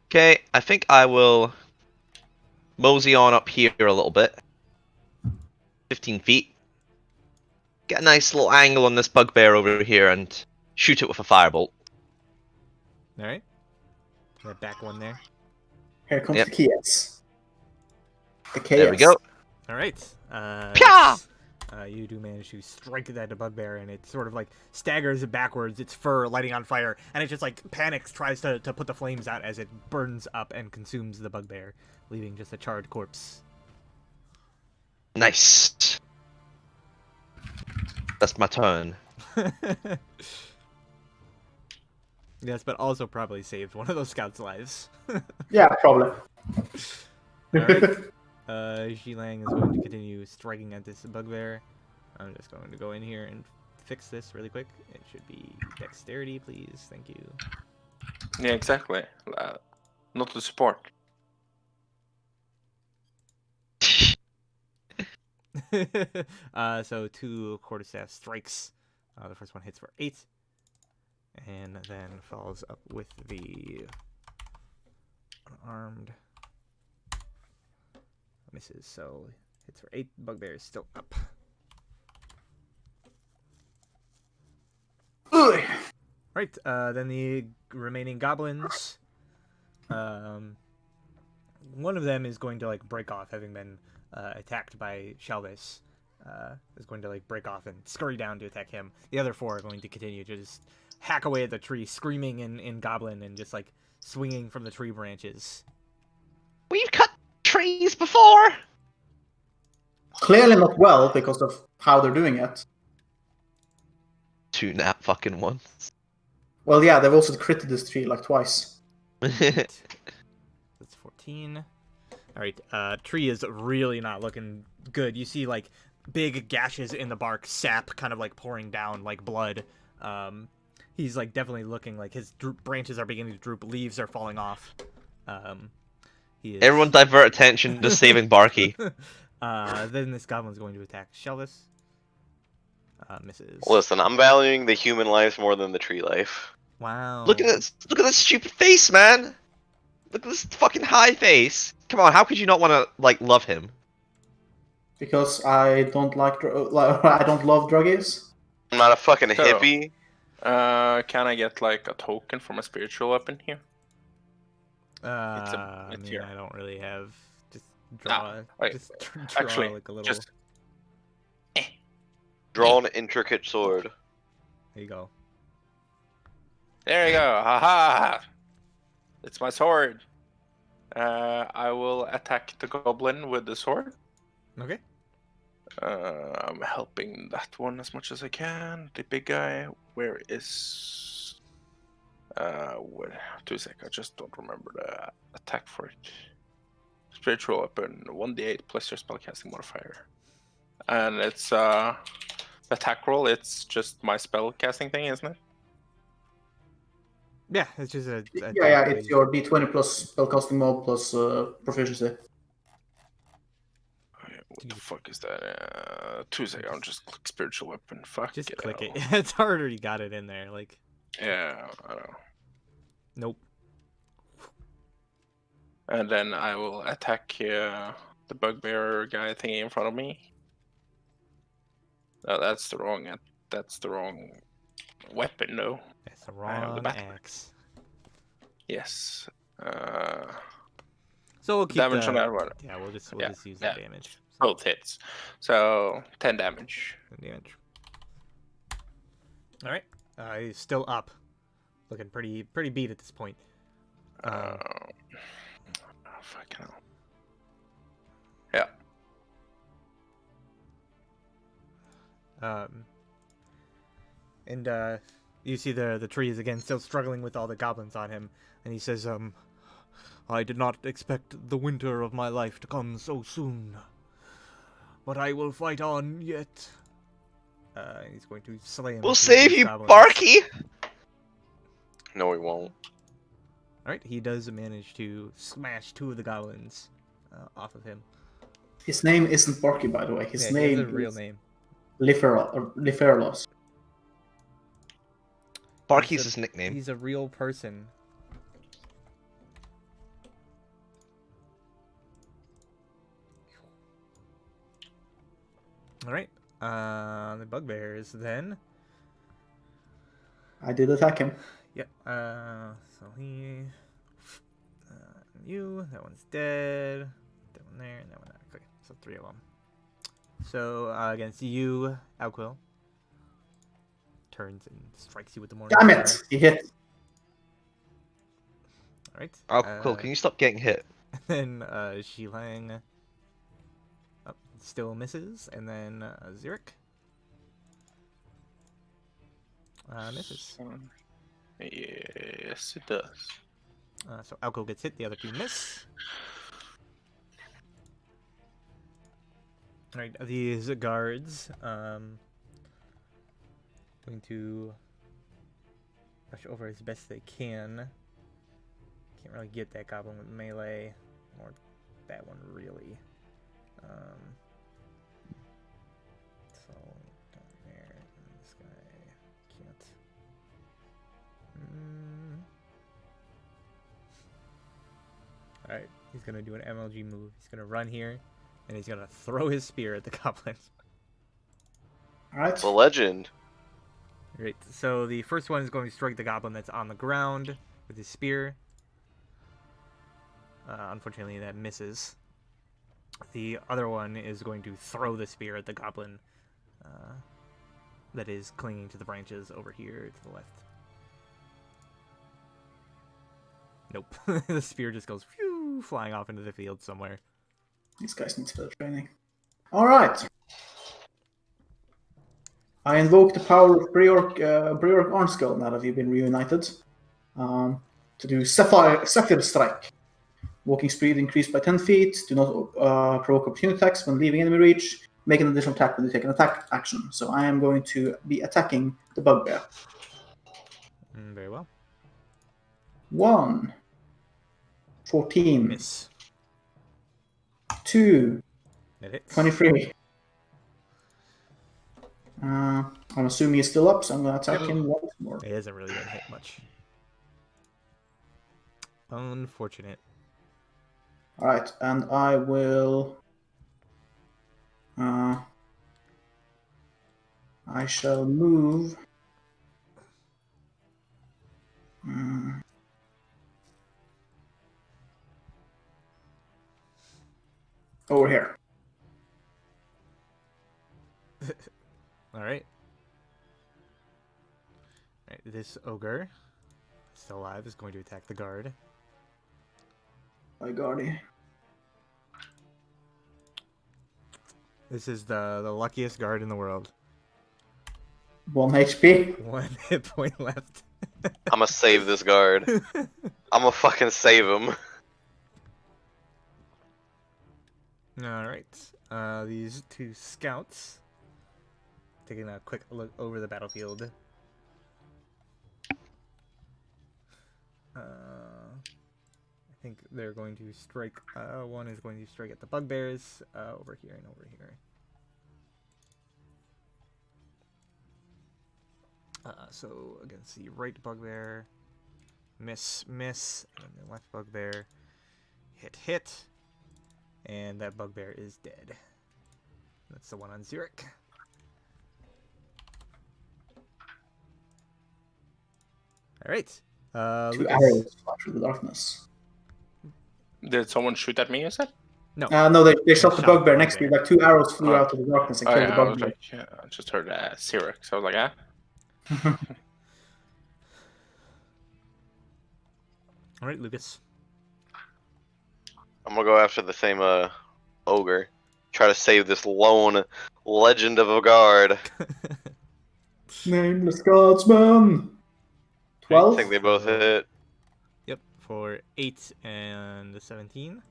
Okay, I think I will mosey on up here a little bit. 15 feet. Get a nice little angle on this bugbear over here and shoot it with a firebolt. All right. That back one there. Here comes Yep. the chaos. The chaos. There we go. All right. Pya! You do manage to strike that bugbear, and it sort of like staggers backwards, its fur lighting on fire, and it just like panics, tries to put the flames out as it burns up and consumes the bugbear, leaving just a charred corpse. Nice. That's my turn. Yes, but also probably saved one of those scouts' lives. Yeah, probably. Alright. Xilang is going to continue striking at this bugbear. I'm just going to go in here and fix this really quick. It should be dexterity, please. Thank you. Yeah, exactly. Not the support. So 2 quarterstaff strikes. The first one hits for 8. And then follows up with the unarmed. Misses, so hits for 8. Bugbear is still up. Ugh. Right, then the remaining goblins. One of them is going to like break off, having been attacked by Shalvis. Is going to like break off and scurry down to attack him. The other 4 are going to continue to just hack away at the tree, screaming in goblin and just like swinging from the tree branches. We've cut trees before. Clearly not well because of how they're doing it. 2 nap fucking ones. Well, yeah, they've also critted this tree like twice. That's 14. Alright, tree is really not looking good. You see like big gashes in the bark, sap kind of like pouring down like blood. He's like definitely looking like his branches are beginning to droop, leaves are falling off. He is... Everyone divert attention to saving Barky. Then this goblin's going to attack Shelvis. Misses. Listen, I'm valuing the human life more than the tree life. Wow. Look at this! Look at this stupid face, man! Look at this fucking high face! Come on, how could you not want to like love him? Because I don't I don't love druggies. I'm not a fucking So- hippie. Can I get like a token from a spiritual weapon here? I it's mean, here. I don't really have. Just draw. wait, just draw actually, like a little. just Draw an intricate sword. There you go. there you go. Haha! It's my sword. I will attack the goblin with the sword. Okay. I'm helping that one as much as I can. The big guy. Where is? What? 2 seconds. I just don't remember the attack for it. Spiritual weapon, 1d8 plus your spellcasting modifier, and it's attack roll. It's just my spellcasting thing, isn't it? Yeah, it's just a Yeah, it's your D20 plus spellcasting mod plus proficiency. What the fuck is that? 2 seconds. I'll just click spiritual weapon. Fuck Just it. click it. Hell. It's already got it in there. Like, Yeah, I know. nope. And then I will attack the bugbear guy thingy in front of me. No, that's the wrong. That's the wrong weapon. No. That's the I have the wrong battle axe. Yes. So we'll keep Damage the, on that one. Yeah, we'll just Yeah, use that yeah. damage. Both hits. So 10 damage. Damage. All right. He's still up, looking pretty beat at this point. Oh, fucking hell. Yeah. And you see the tree is again still struggling with all the goblins on him, and he says, I did not expect the winter of my life to come so soon, but I will fight on yet. He's going to slay him. We'll save you, Barky! No, we won't. Alright, he does manage to smash 2 of the goblins off of him. His name isn't Borky, by the way. His He has name a real is name. Liferlos. Barky's his nickname. He's a real person. Alright, the bugbears then. I did attack him. Yep, so he... you, that one's dead. That one there, and that one there. Okay, so 3 of them. So, against you, Alquil. Turns and strikes you with the morning. Damn it! He hit. Alright. Oh, cool. Can you stop getting hit? Then Shilang still misses, and then Zurich misses. Yes, it does. So Alco gets hit, the other 2 miss. Alright, these guards going to rush over as best they can. Can't really get that goblin with melee, or that one really. So down there, and this guy can't. Alright, he's gonna do an MLG move. He's gonna run here, and he's gonna throw his spear at the goblins. Alright. The legend. Right, so the first one is going to strike the goblin that's on the ground with his spear. Unfortunately, that misses. The other one is going to throw the spear at the goblin that is clinging to the branches over here to the left. Nope. The spear just goes phew, flying off into the field somewhere. These guys need further training. Alright. I invoke the power of Briork Arnskull now that you've been reunited. To do Sapphire Strike. Walking speed increased by 10 feet. Do not provoke opportunity attacks when leaving enemy reach. Make an additional attack when you take an attack action. So I am going to be attacking the bugbear. Very well. 1. 14. Miss. 2. That hits. 23. I'm assuming he's still up, so I'm gonna attack him once more. He hasn't really been hit much. Unfortunate. Alright, and I will... I shall move... over here. Alright. Alright, this ogre, still alive, is going to attack the guard. By Guardy. This is the luckiest guard in the world. 1 HP. 1 hit point left. I'm gonna save this guard. I'm gonna fucking save him. Alright. These 2 scouts. Taking a quick look over the battlefield. I think they're going to strike. One is going to strike at the bugbears over here and over here. So against the right bugbear, miss, and then the left bugbear, hit, and that bugbear is dead. That's the one on Zurich. All right. 2 Lucas. arrows fly through the darkness. Did someone shoot at me, you said? No. No, they shot the shot bugbear the next to me. bugbear. Like 2 arrows flew Oh. out of the darkness and Oh, killed yeah, the I was bugbear. like, yeah, I just heard Cyrix. So I was like, ah. All right, Lucas. I'm gonna go after the same ogre. Try to save this lone legend of a guard. Nameless Guardsman. I 12. think they both hit. Yep, for 8 and 17.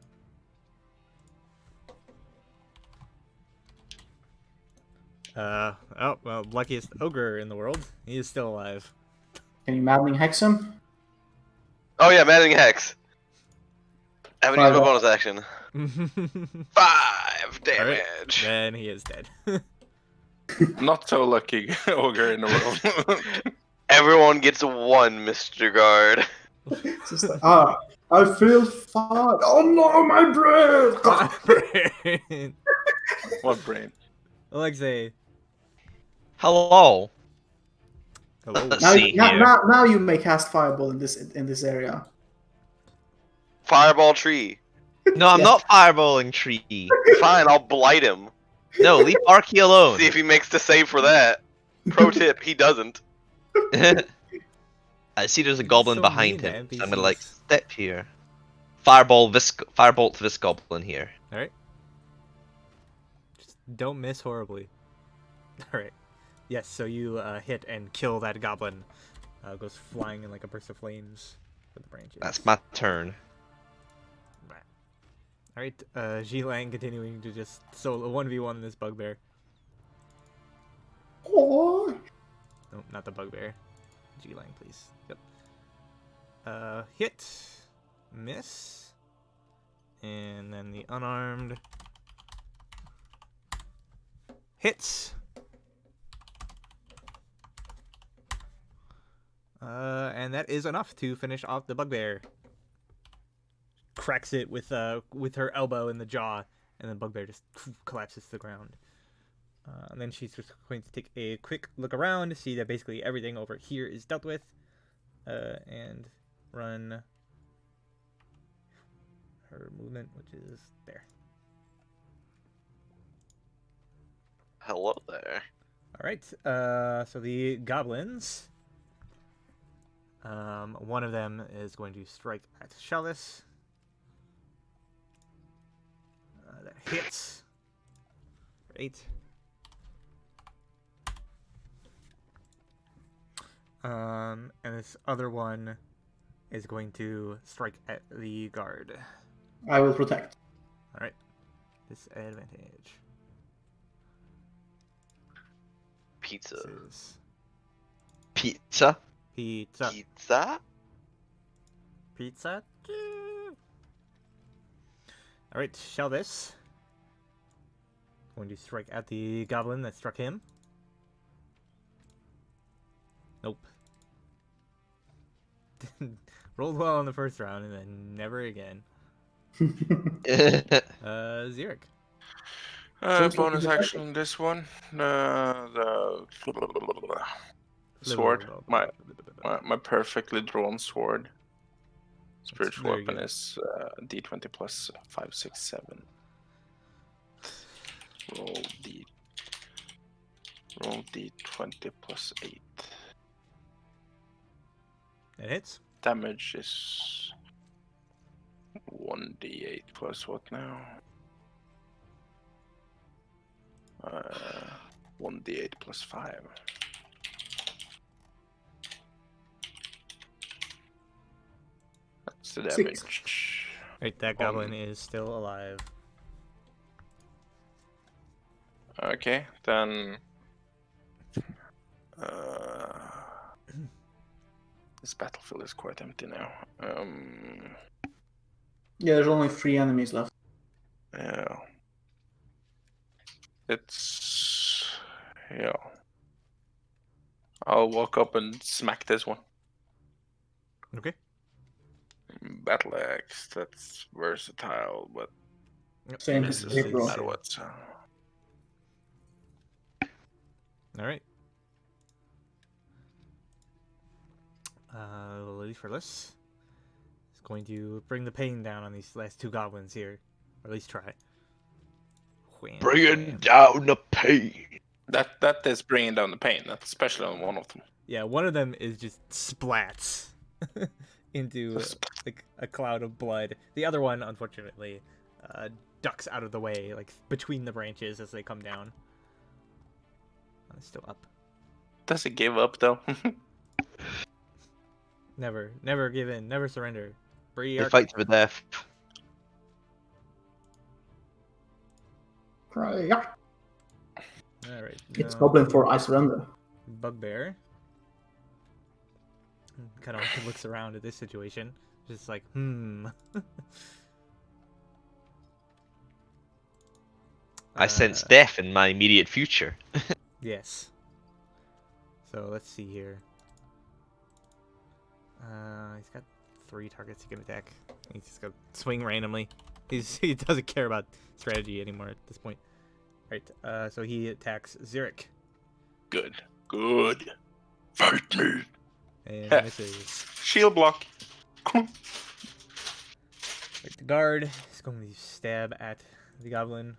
Oh, well, luckiest ogre in the world. He is still alive. Can you maddening hex him? Oh yeah, Maddening Hex. I haven't used my 5. bonus action. 5 damage. Then he is dead. Not so lucky ogre in the world. Everyone gets 1, Mr. Guard. It's just like, I feel fine. Oh no, my brain! What brain? Alexei. Hello. Hello. Let's now, see here. now you may cast fireball in this area. Fireball tree. No, I'm Yeah. not fireballing tree. Fine, I'll blight him. No, leave Arky alone. See if he makes the save for that. Pro tip, he doesn't. I see there's a goblin so behind mean him. to So I'm gonna like NPCs. step here. Firebolt this goblin here. All right. Just don't miss horribly. All right. Yes. So you hit and kill that goblin. Goes flying in like a burst of flames with the branches. That's my turn. Right. All right. Jilang continuing to just solo 1v1 this bugbear. Oh. No, not the bugbear. Jilang, please. Yep. Hit, miss, and then the unarmed hits. And that is enough to finish off the bugbear. Cracks it with her elbow in the jaw, and the bugbear just collapses to the ground. And then she's just going to take a quick look around to see that basically everything over here is dealt with, and run her movement, which is there. Hello there. All right. So the goblins. One of them is going to strike at Chalice. That hits. Great. And this other one is going to strike at the guard. I will protect. All right. Disadvantage. Pizza. This is Pizza. pizza. Pizza? Pizza. All right. Shall this going to strike at the goblin that struck him. Nope. Rolled well in the first round and then never again. Xeric. Seems like Bonus you did action on this one. The sword. My perfectly drawn sword. Spiritual There you weapon go. is D20 plus 5, 6, 7. Roll D20 plus 8. It hits. Damage is 1d8 plus what now? 1d8 plus 5. That's the damage. Right, that goblin is still alive. Okay, then this battlefield is quite empty now. Yeah, there's only 3 enemies left. Yeah. It's yeah. I'll walk up and smack this one. Okay. Battle axe, that's versatile, but Yep. Same. misses Same no roll. matter what. So. All right. Lady Fearless is going to bring the pain down on these last 2 goblins here, or at least try. Wham, Bringing wham. down the pain. That is bringing down the pain, that's especially on one of them. Yeah, one of them is just splats into like a cloud of blood. The other one, unfortunately, ducks out of the way, like between the branches as they come down. Oh, it's still up. Does it give up though? Never give in, never surrender. They fight to the death. Right, yeah. All right. It's Goblin for I surrender. Bugbear. Kind of looks around at this situation, just like, I sense death in my immediate future. Yes. So let's see here. He's got 3 targets he can attack. He's just gonna swing randomly. He doesn't care about strategy anymore at this point. Right. So he attacks Xeric. Good. Fight me. And misses. Shield block. Right, the guard is going to stab at the goblin.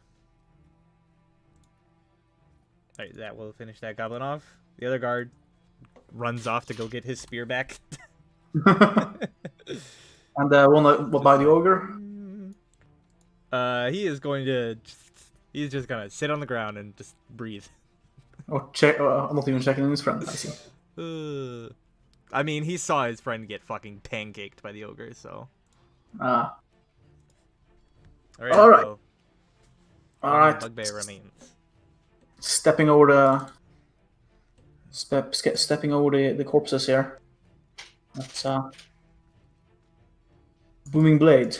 Alright, that will finish that goblin off. The other guard runs off to go get his spear back. And one by the ogre. He is going to. He's just gonna sit on the ground and just breathe. Oh, check. I'm not even checking his friend. I see. I mean, he saw his friend get fucking pancaked by the ogre, so. All All right. So All right. Bugbear remains. Stepping over stepping over the corpses here. That's booming blade.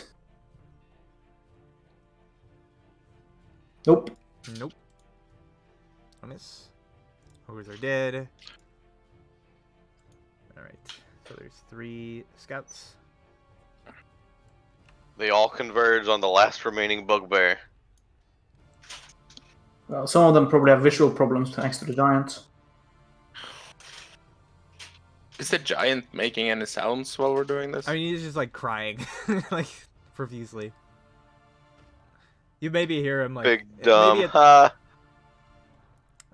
Nope. Nope. I miss. Ogres are dead. Alright. So there's 3 scouts. They all converge on the last remaining bugbear. Well, some of them probably have visual problems thanks to the giant. Is the giant making any sounds while we're doing this? I mean, he's just like crying, like profusely. You maybe hear him like Big dumb. maybe Ha.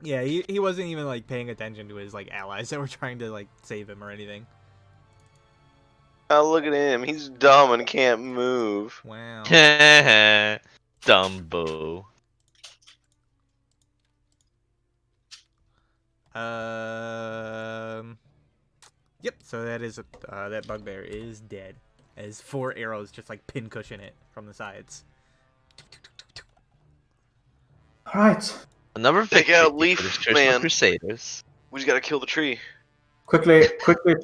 yeah, he wasn't even like paying attention to his like allies that were trying to like save him or anything. Oh, look at him. He's dumb and can't move. Wow. Dumbo. Yep. So that is that bugbear is dead, as 4 arrows just like pincushion it from the sides. All right. Another Take victory out for Leaf the Crystal Man. Crusaders. We just gotta kill the tree. Quickly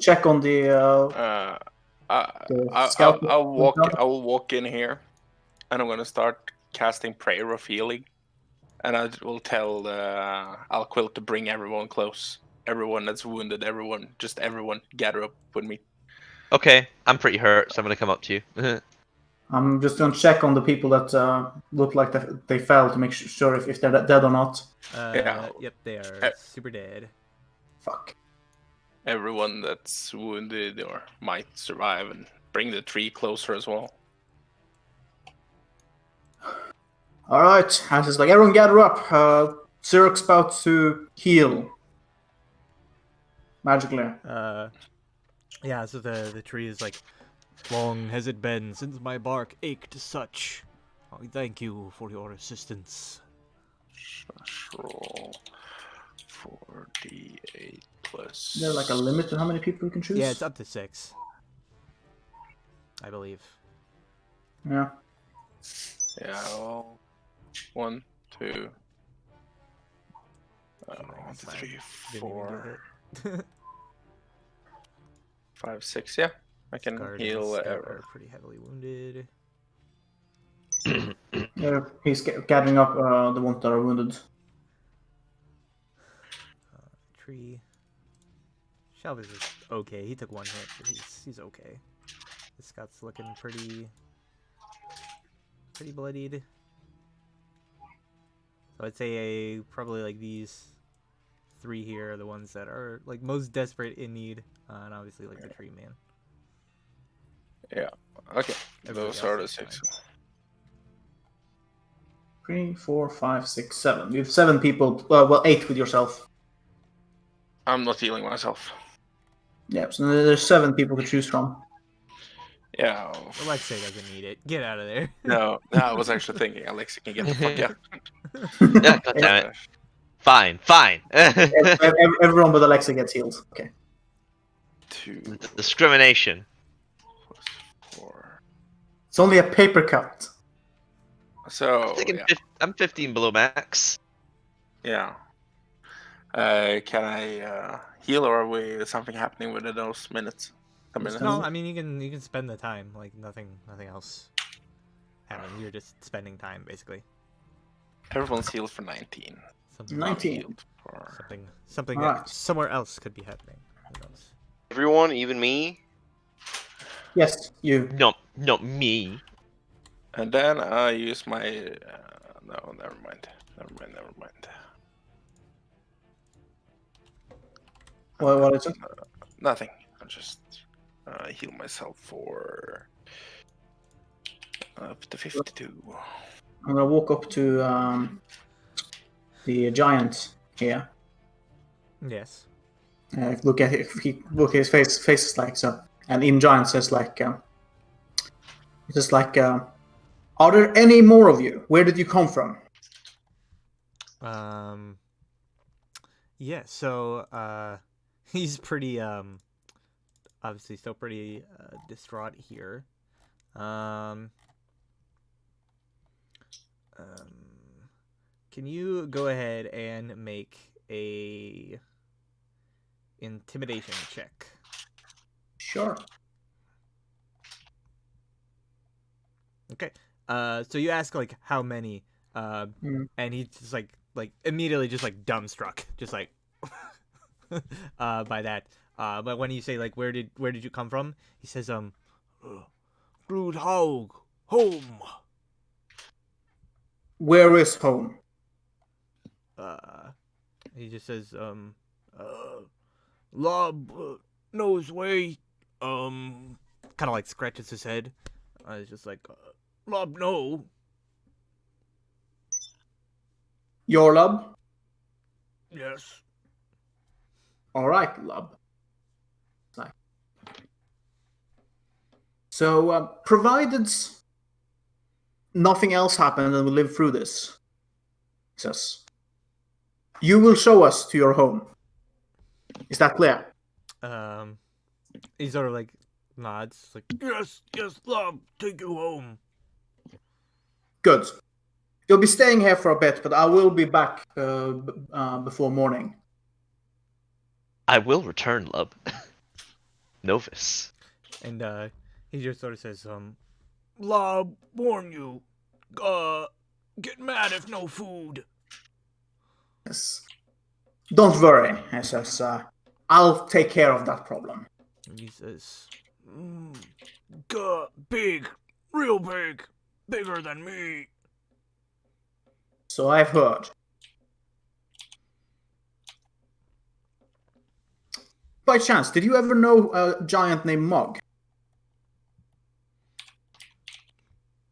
check on the scout. I'll walk in here, and I'm gonna start casting Prayer of Healing, and I will tell Alquil to bring everyone close. everyone that's wounded, just everyone, gather up with me. Okay, I'm pretty hurt, so I'm gonna come up to you. I'm just going to check on the people that look like they fell to make sure if they're dead or not. Yeah. Yep, they are Eh. super dead. Fuck. Everyone that's wounded or might survive, and bring the tree closer as well. All right. Hans is like, everyone gather up. Zerok's about to heal. Magically. Yeah, so the tree is like, long has it been since my bark ached such. I thank you for your assistance. Roll 4d8 plus. Is there like a limit to how many people you can choose? Yeah, it's up to 6. I believe. Yeah. Yeah, well, 1, 2, 3, Didn't even 4, do it. 5, 6. Yeah, I can Guard heal and Scout whatever. are pretty heavily wounded. Yeah, he's gathering up the ones that are wounded. Tree. Shelvis is okay. He took 1 hit, but he's okay. The Scout's looking pretty bloodied. So I'd say probably like these 3 here are the ones that are like most desperate in need, and obviously like the tree man. Yeah, okay. Everybody Those else are the is 6. fine. 3, 4, 5, 6, 7. You have 7 people. Well, 8 with yourself. I'm not healing myself. Yeah, so there's 7 people to choose from. Yeah. Alexei doesn't need it. Get out of there. No, I was actually thinking Alexa can get the fuck out. Yeah, God damn it. Fine. Everyone but Alexa gets healed. Okay. 2 Discrimination. plus 4. It's only a paper cut. So, yeah. I'm 15 below max. Yeah. Can I heal, or is something happening within those minutes? A minute? No, I mean you can spend the time like nothing else happening. You're just spending time basically. Everyone's healed for 19. Something 19. Healed for... something Alright. somewhere else could be happening. Who knows? Everyone, even me. Yes, you. Not me. And then I use my... no, never mind. What is it? Nothing. I'll just heal myself for... up to 52. I'm gonna walk up to the giant here. Yes. Look at his face. Face is like so, and in giant says like, it's just like, are there any more of you? Where did you come from? Yeah, so he's pretty obviously still pretty distraught here. Can you go ahead and make a intimidation check? Sure. Okay. So you ask like how many, and he's just like immediately just like dumbstruck, just like by that. But when you say like where did you come from, he says Broodhaug, home. Where is home? He just says Lob knows way. Kind of like scratches his head. It's just like Lob no. Your lub? Yes. All right, lub. So, provided nothing else happened and we live through this, he says, you will show us to your home. Is that clear? He sort of like nods, like yes, Lob, take you home. Good. You'll be staying here for a bit, but I will be back before morning. I will return, lub. Novus. And he just sort of says, Lob, warn you, get mad if no food. Yes. Don't worry, he says. I'll take care of that problem. He says, big, real big, bigger than me. So I've heard. By chance, did you ever know a giant named Mug?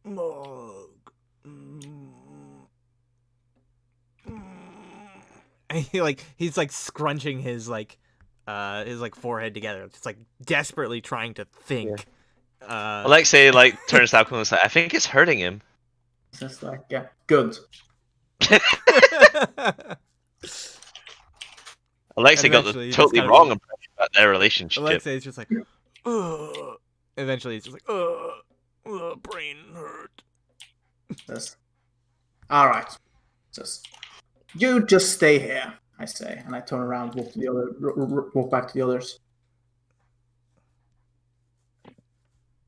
Mug. And he's like scrunching his forehead together, just like desperately trying to think. Alexei turns to Alquil and says, "I think it's hurting him." Just like, yeah, good. Alexei got the Eventually, he just totally kind of- wrong impression about their relationship. Alexei is just like, ugh. Eventually, he's just like, brain hurt. Says, all right. Says, you just stay here, I say, and I turn around, walk to the other, walk back to the others.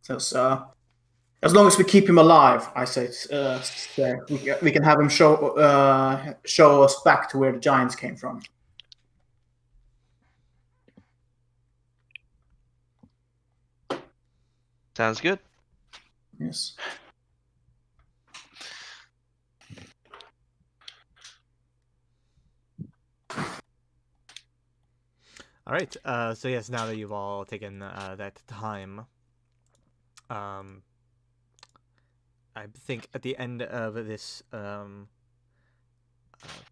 Says, as long as we keep him alive, I say, we can have him show us back to where the giants came from. Sounds good. Yes. All right. So yes, now that you've all taken that time, I think at the end of this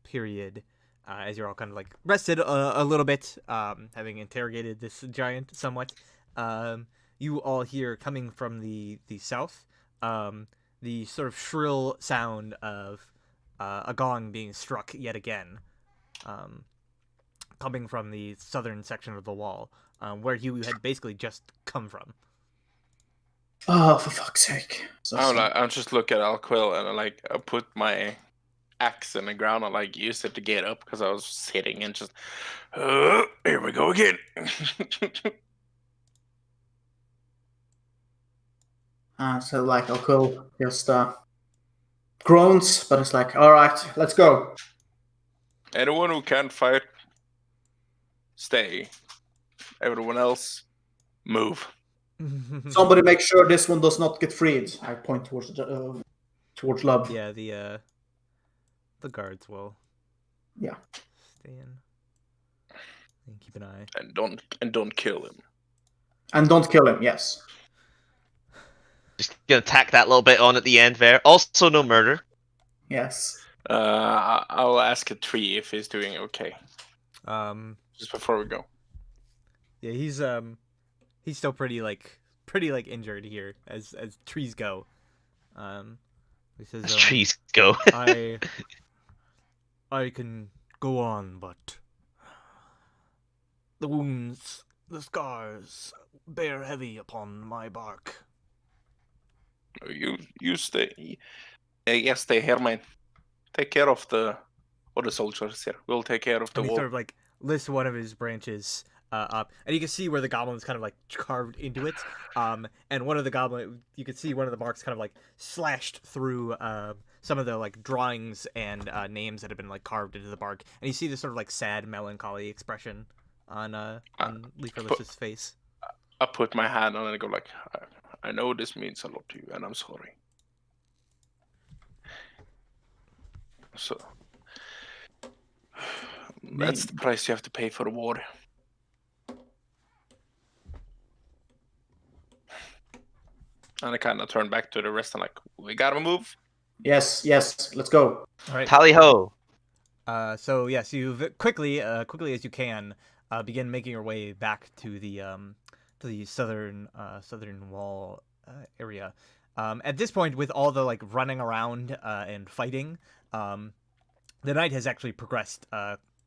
period, as you're all kind of like rested a little bit, having interrogated this giant somewhat, you all hear coming from the south, the sort of shrill sound of a gong being struck yet again. Coming from the southern section of the wall, where you had basically just come from. Oh, for fuck's sake! I'll just look at Alquil and I put my axe in the ground and use it to get up because I was sitting and just here we go again. So Alquil just groans, but it's like, all right, let's go. Anyone who can't fight, stay. Everyone else, move. Somebody make sure this one does not get freed. I point towards Lub. Yeah, the guards will. Yeah. Stay in. And keep an eye. And don't kill him. And don't kill him. Yes. Just gonna tack that little bit on at the end there. Also, no murder. Yes. I'll ask a tree if he's doing okay. Just before we go. Yeah, he's still pretty injured here as trees go. He says, As trees go. I can go on, but the wounds, the scars, bear heavy upon my bark. You stay. Yes, stay here, man. Take care of the other soldiers here. We'll take care of the And he wall. sort of lifts one of his branches up, and you can see where the goblin's kind of carved into it. And one of the you can see one of the marks kind of slashed through some of the drawings and names that have been carved into the bark. And you see this sort of sad, melancholy expression on Leaferless's face. I put my hand on it and go I know this means a lot to you, and I'm sorry. So that's the price you have to pay for the war. And I kind of turn back to the rest and we gotta move. Yes. Let's go. All right. Tally ho. So yes, you quickly as you can begin making your way back to the southern wall area. At this point, with all the running around and fighting, the night has actually progressed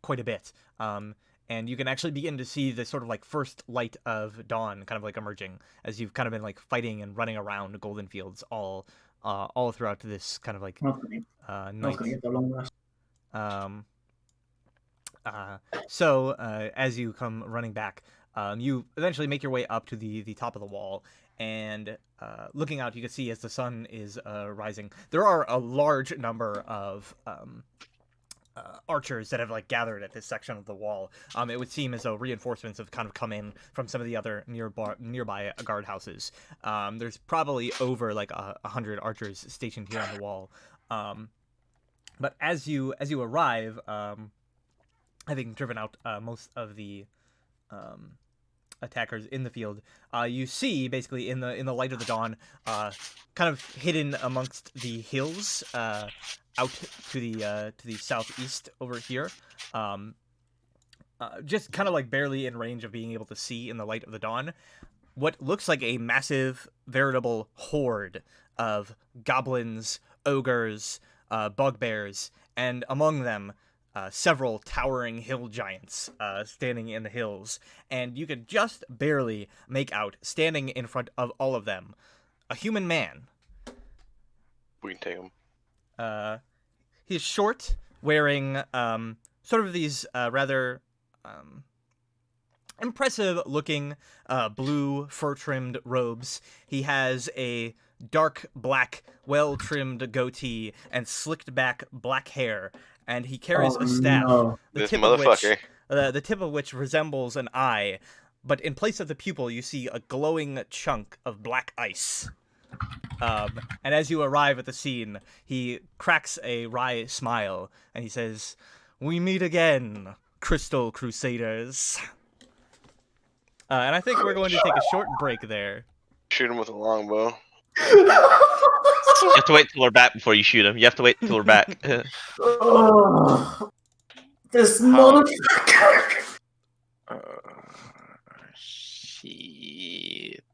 quite a bit. And you can actually begin to see the sort of first light of dawn kind of emerging as you've kind of been fighting and running around Goldenfields all throughout this kind of Not night. gonna get that long rest. So as you come running back, you eventually make your way up to the top of the wall, and looking out, you can see as the sun is rising, there are a large number of archers that have like gathered at this section of the wall. It would seem as though reinforcements have kind of come in from some of the other nearby guardhouses. There's probably over like 100 archers stationed here on the wall. But as you arrive, having driven out most of the attackers in the field, you see basically in the light of the dawn, kind of hidden amongst the hills, out to the southeast over here, just kind of like barely in range of being able to see in the light of the dawn, what looks like a massive, veritable horde of goblins, ogres, bugbears, and among them, several towering hill giants standing in the hills. And you could just barely make out, standing in front of all of them, a human man. We can take him. He's short, wearing sort of these rather impressive-looking blue fur-trimmed robes. He has a dark black, well-trimmed goatee and slicked-back black hair, and he carries a staff. No. This motherfucker. The tip of which resembles an eye, but in place of the pupil, you see a glowing chunk of black ice. And as you arrive at the scene, he cracks a wry smile, and he says, "We meet again, Crystal Crusaders." And I think we're going to take a short break there. Shoot him with a longbow. You have to wait till we're back before you shoot him. You have to wait till we're back. Oh, this How- motherfucker. Shit.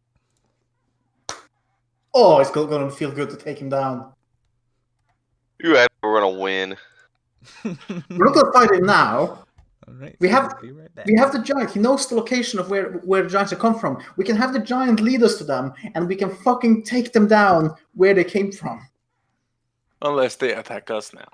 Oh, it's gonna feel good to take him down. You had we're gonna win. We're not gonna fight him now. All right, We so have- we'll be right back. We have the giant. He knows the location of where the giants have come from. We can have the giant lead us to them, and we can fucking take them down where they came from. Unless they attack us now.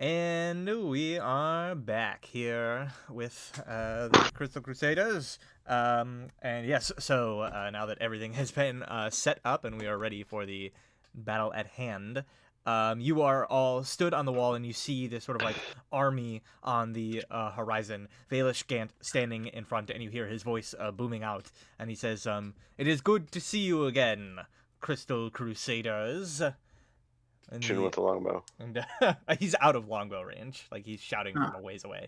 And we are back here with the Crystal Crusaders. And yes, so now that everything has been set up and we are ready for the battle at hand, you are all stood on the wall and you see this sort of like army on the horizon. Valish Gant standing in front, and you hear his voice booming out, and he says, "It is good to see you again, Crystal Crusaders." And Shooting with the longbow. and he's out of longbow range, like he's shouting from a ways away.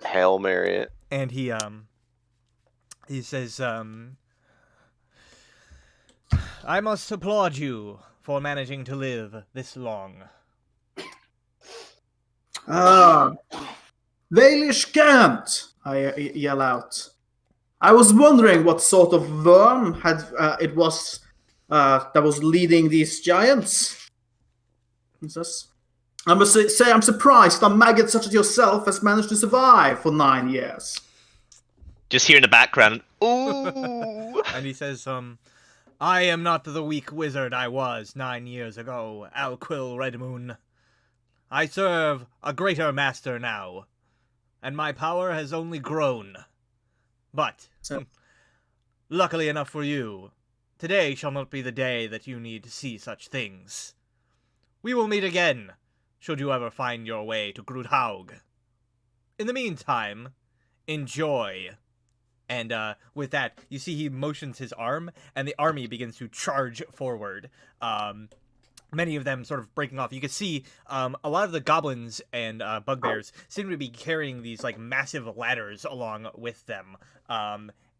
Hail Mary it. And he says, "I must applaud you for managing to live this long." Valish Gant! I yell out. I was wondering what sort of worm it was that was leading these giants. He says, I must say I'm surprised a maggot such as yourself has managed to survive for 9 years. Just hear in the background, ooh. And he says, "I am not the weak wizard I was 9 years ago, Alquill Redmoon. I serve a greater master now, and my power has only grown. But, luckily enough for you, today shall not be the day that you need to see such things. We will meet again, should you ever find your way to Grudhaug. In the meantime, enjoy." And with that, you see he motions his arm, and the army begins to charge forward. Many of them sort of breaking off. You can see a lot of the goblins and bugbears seem to be carrying these like massive ladders along with them.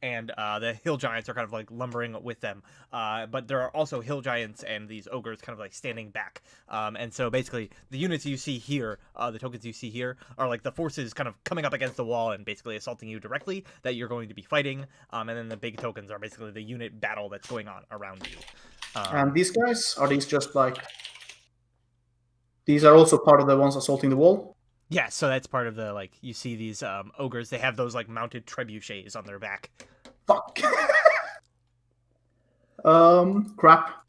And the hill giants are kind of like lumbering with them. But there are also hill giants and these ogres kind of like standing back. And so basically the units you see here, the tokens you see here, are like the forces kind of coming up against the wall and basically assaulting you directly that you're going to be fighting. And then the big tokens are basically the unit battle that's going on around you. And these guys, are these just like... These are also part of the ones assaulting the wall? Yeah, so that's part of the, like, you see these ogres, they have those, like, mounted trebuchets on their back. Fuck. Crap.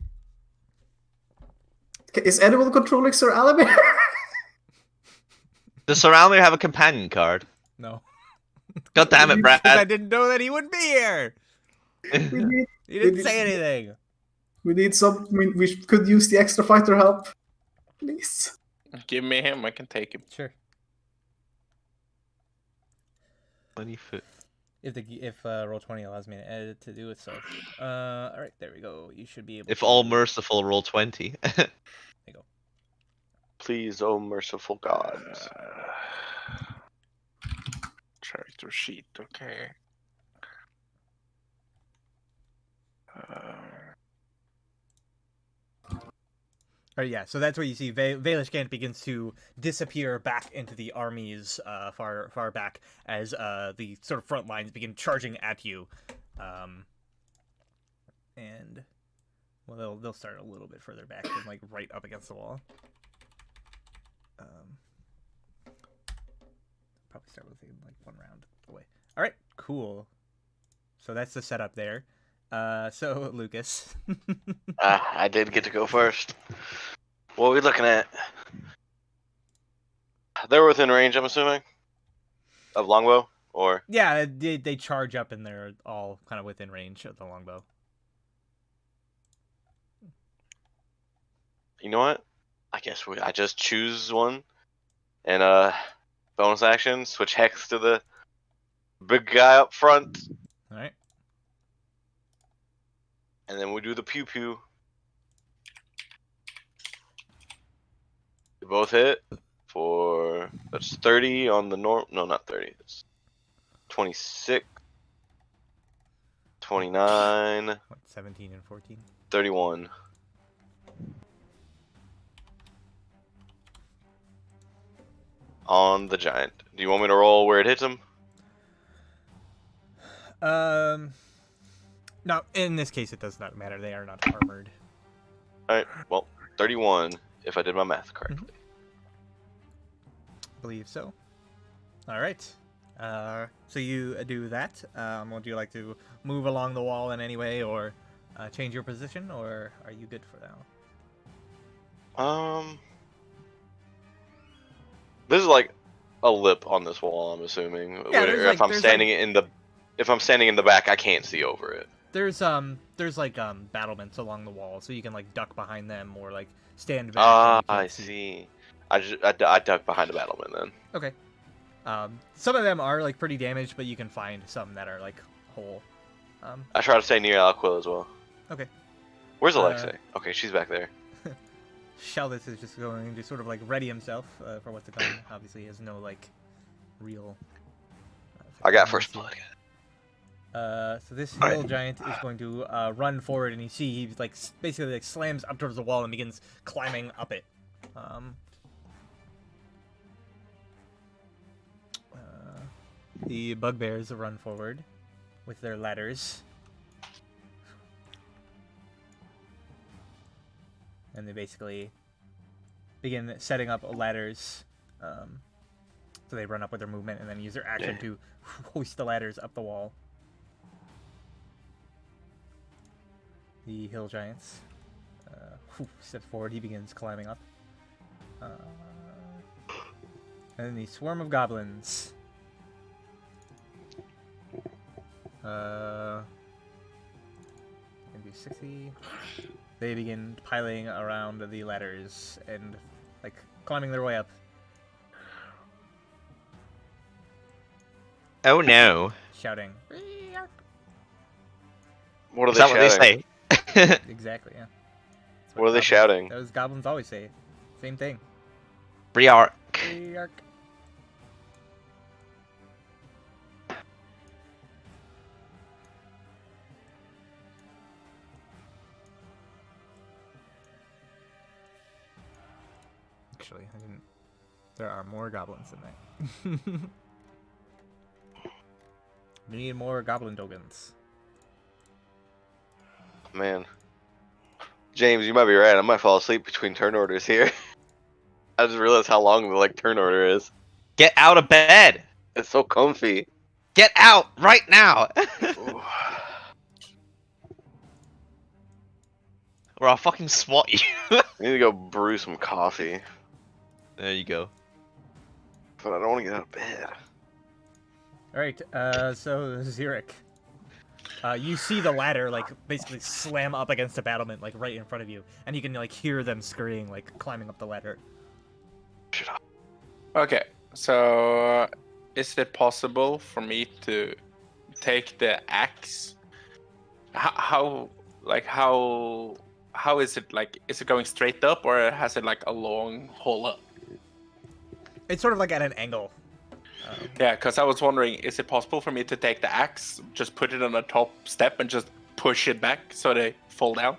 Is anyone controlling Sir Alamir? Does Sir Almir have a companion card? No. God damn it, Brad. I didn't know that he would be here! we He didn't say anything! need some... we could use the extra fighter help. Please. Give me him, I can take him. Sure. 20 foot. If Roll20 allows me to edit to do it, so. Alright, there we go. You should be able If to... all merciful, roll 20. There you go. Please, oh merciful gods. Character sheet, okay. Alright, yeah, so that's where you see Valish Gant begins to disappear back into the armies far back as the sort of front lines begin charging at you. And, well, they'll start a little bit further back and, like, right up against the wall. Probably start with, like, one round away. Alright, cool. So that's the setup there. So, Lucas. I did get to go first. What are we looking at? They're within range, I'm assuming? Of longbow? Or... Yeah, they charge up and they're all kind of within range of the longbow. You know what? I guess I just choose one. And bonus action, switch hex to the big guy up front. Alright. And then we do the pew pew. They both hit for... That's 30 on the norm... No, not 30. It's 26. 29. What, 17 and 14? 31. On the giant. Do you want me to roll where it hits him? No, in this case it does not matter. They are not armored. Alright, well, 31, if I did my math correctly. Believe so. Alright. So you do that. Would you like to move along the wall in any way or change your position, or are you good for now? This is like a lip on this wall, I'm assuming. Yeah, Where there's if like- I'm there's standing in the if I'm standing in the back, I can't see over it. There's like battlements along the wall, so you can like duck behind them or like stand back. Ah, and you I can't see. see. I duck behind a battlement then. Okay. Some of them are like pretty damaged, but you can find some that are like whole. I try to stay near Alquil as well. Okay. Where's Alexei? Okay, she's back there. Sheldon is just going to sort of like ready himself for what's to come. Obviously, he has no like real. I got first blood. So this hill giant is going to run forward, and you see he like basically like slams up towards the wall and begins climbing up it. The bugbears run forward with their ladders, and they basically begin setting up ladders. So they run up with their movement and then use their action to hoist the ladders up the wall. The hill giants steps forward. He begins climbing up. And then the swarm of goblins. Gonna do 60. They begin piling around the ladders and like climbing their way up. Oh no. Shouting. What are Is they that what shouting? they say? Exactly, yeah. That's What are they goblins- shouting? Those goblins always say. Same thing. Briark. Yark. Actually, I didn't. There are more goblins than that. We need more goblin tokens. Man. James, you might be right. I might fall asleep between turn orders here. I just realized how long the turn order is. Get out of bed. It's so comfy. Get out right now. Ooh. Or I'll fucking swat you. I need to go brew some coffee, There you go. but I don't want to get out of bed. Alright, so Xeric. You see the ladder, like, basically slam up against a battlement, like, right in front of you. And you can, like, hear them scurrying, like, climbing up the ladder. Shut up. Okay, so is it possible for me to take the axe? How is it like? Is it going straight up or has it like a long hole up? It's sort of like at an angle. Yeah, because I was wondering, is it possible for me to take the axe, just put it on the top step, and just push it back so they fall down?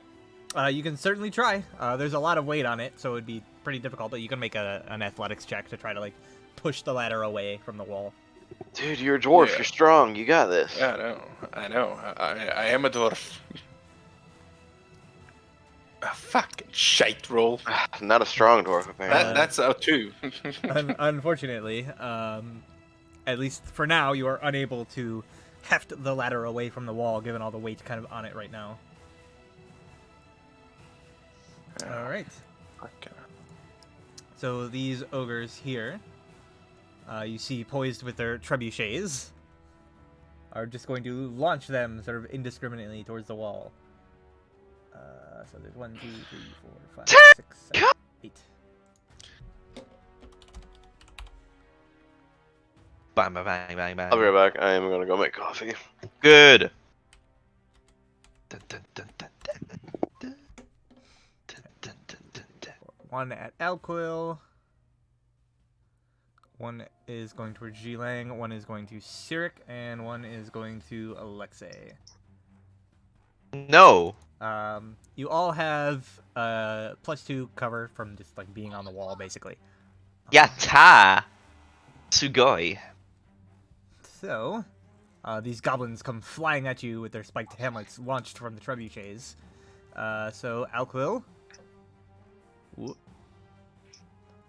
You can certainly try. There's a lot of weight on it, so it'd be pretty difficult, but you can make an athletics check to try to, like, push the ladder away from the wall. Dude, you're a dwarf. Yeah. You're strong. You got this. Yeah, I know. I am a dwarf. A fucking shite roll. Not a strong dwarf, apparently. That's a 2. Unfortunately, at least for now, you are unable to heft the ladder away from the wall, given all the weight kind of on it right now. Alright. Okay. So these ogres here, you see poised with their trebuchets, are just going to launch them sort of indiscriminately towards the wall. So there's 1, 2, 3, 4, 5, 6, 7, 8. Bang, bang, bang, bang, bang. I'll be right back. I am gonna go make coffee. Good. Dun, dun, dun, dun, dun, dun. Dun, dun, dun, dun, dun. One at Alquil. One is going towards Jilang, one is going to Cyric, and one is going to Alexei. No. You all have +2 cover from just like being on the wall, basically. Yatta. Sugoi. So, these goblins come flying at you with their spiked hamlets launched from the trebuchets. So Alquil,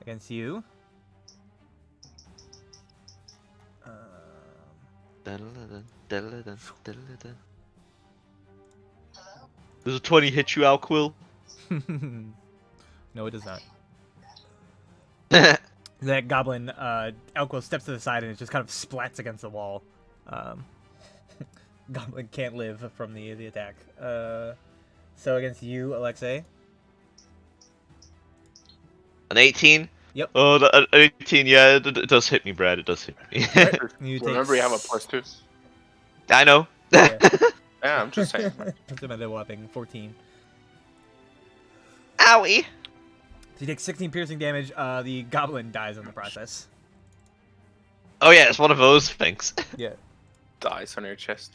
against you. Dun-dun-dun, dun-dun-dun, dun-dun-dun. Does a 20 hit you, Alquil? No, it does not. that goblin, Elko steps to the side and it just kind of splats against the wall. Goblin can't live from the attack. So against you, Alexei. An 18? Yep. Oh, an 18, yeah, it does hit me, Brad. It does hit me. Right. You Remember, you have a +2. I know. Yeah. Yeah, I'm just saying. Man. It's a whopping 14. Owie! So you take 16 piercing damage. The goblin dies in the process. Oh yeah, it's one of those things. Yeah. Dies on your chest.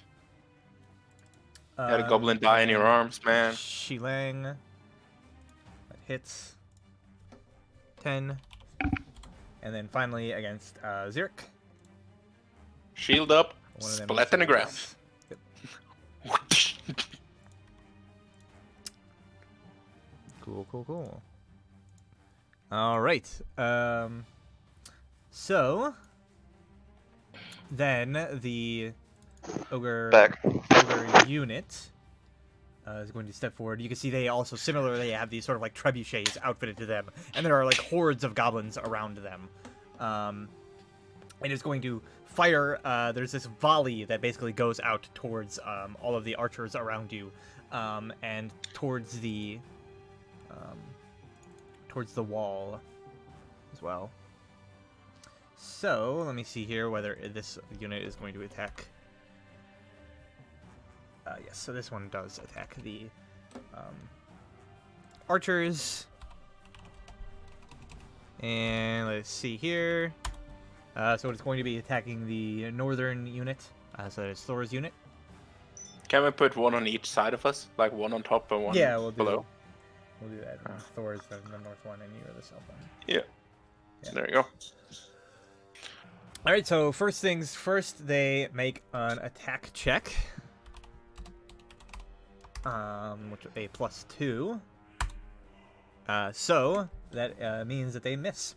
You had a goblin die in your arms, man. Shilang. That hits. 10. And then finally against Zirk. Shield up, One of them splat in the ground. misses. Yep. Cool. All right. So then the ogre unit is going to step forward. You can see they also similarly have these sort of like trebuchets outfitted to them, and there are like hordes of goblins around them. And it's going to fire. There's this volley that basically goes out towards all of the archers around you, and towards the wall as well. So let me see here whether this unit is going to attack. Yes, so this one does attack the archers. And let's see here. So it's going to be attacking the northern unit. So it's Thor's unit. Can we put one on each side of us? Like one on top and one We'll below? do that. Thor's the north one and you're the south one. Yeah. Yeah. There you go. Alright, so first things first, they make an attack check. Which is a +2. So that means that they miss.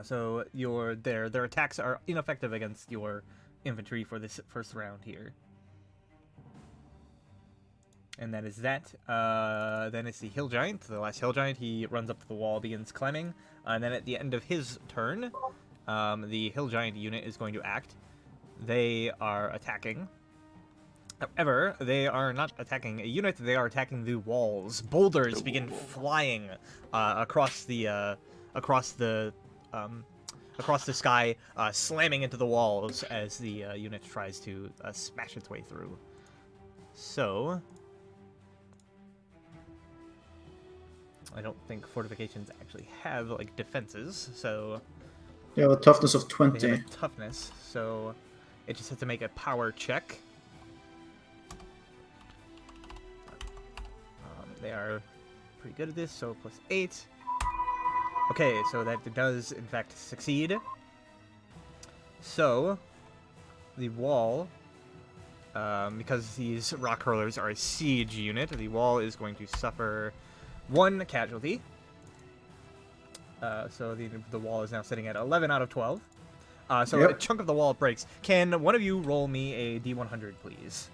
So their attacks are ineffective against your infantry for this first round here. And that is that. Then it's the Hill Giant, the last Hill Giant. He runs up to the wall, begins climbing. And then at the end of his turn, the Hill Giant unit is going to act. They are attacking. However, they are not attacking a unit, they are attacking the walls. Boulders begin flying across the sky, slamming into the walls as the unit tries to smash its way through. So I don't think fortifications actually have like defenses, so They have a toughness of they 20. have a toughness, so it just has to make a power check. They are pretty good at this, so +8. Okay, so that does in fact succeed. So the wall, because these rock hurlers are a siege unit, the wall is going to suffer 1 casualty. So the wall is now sitting at 11 out of 12. So Yep. a chunk of the wall breaks. Can one of you roll me a D100, please?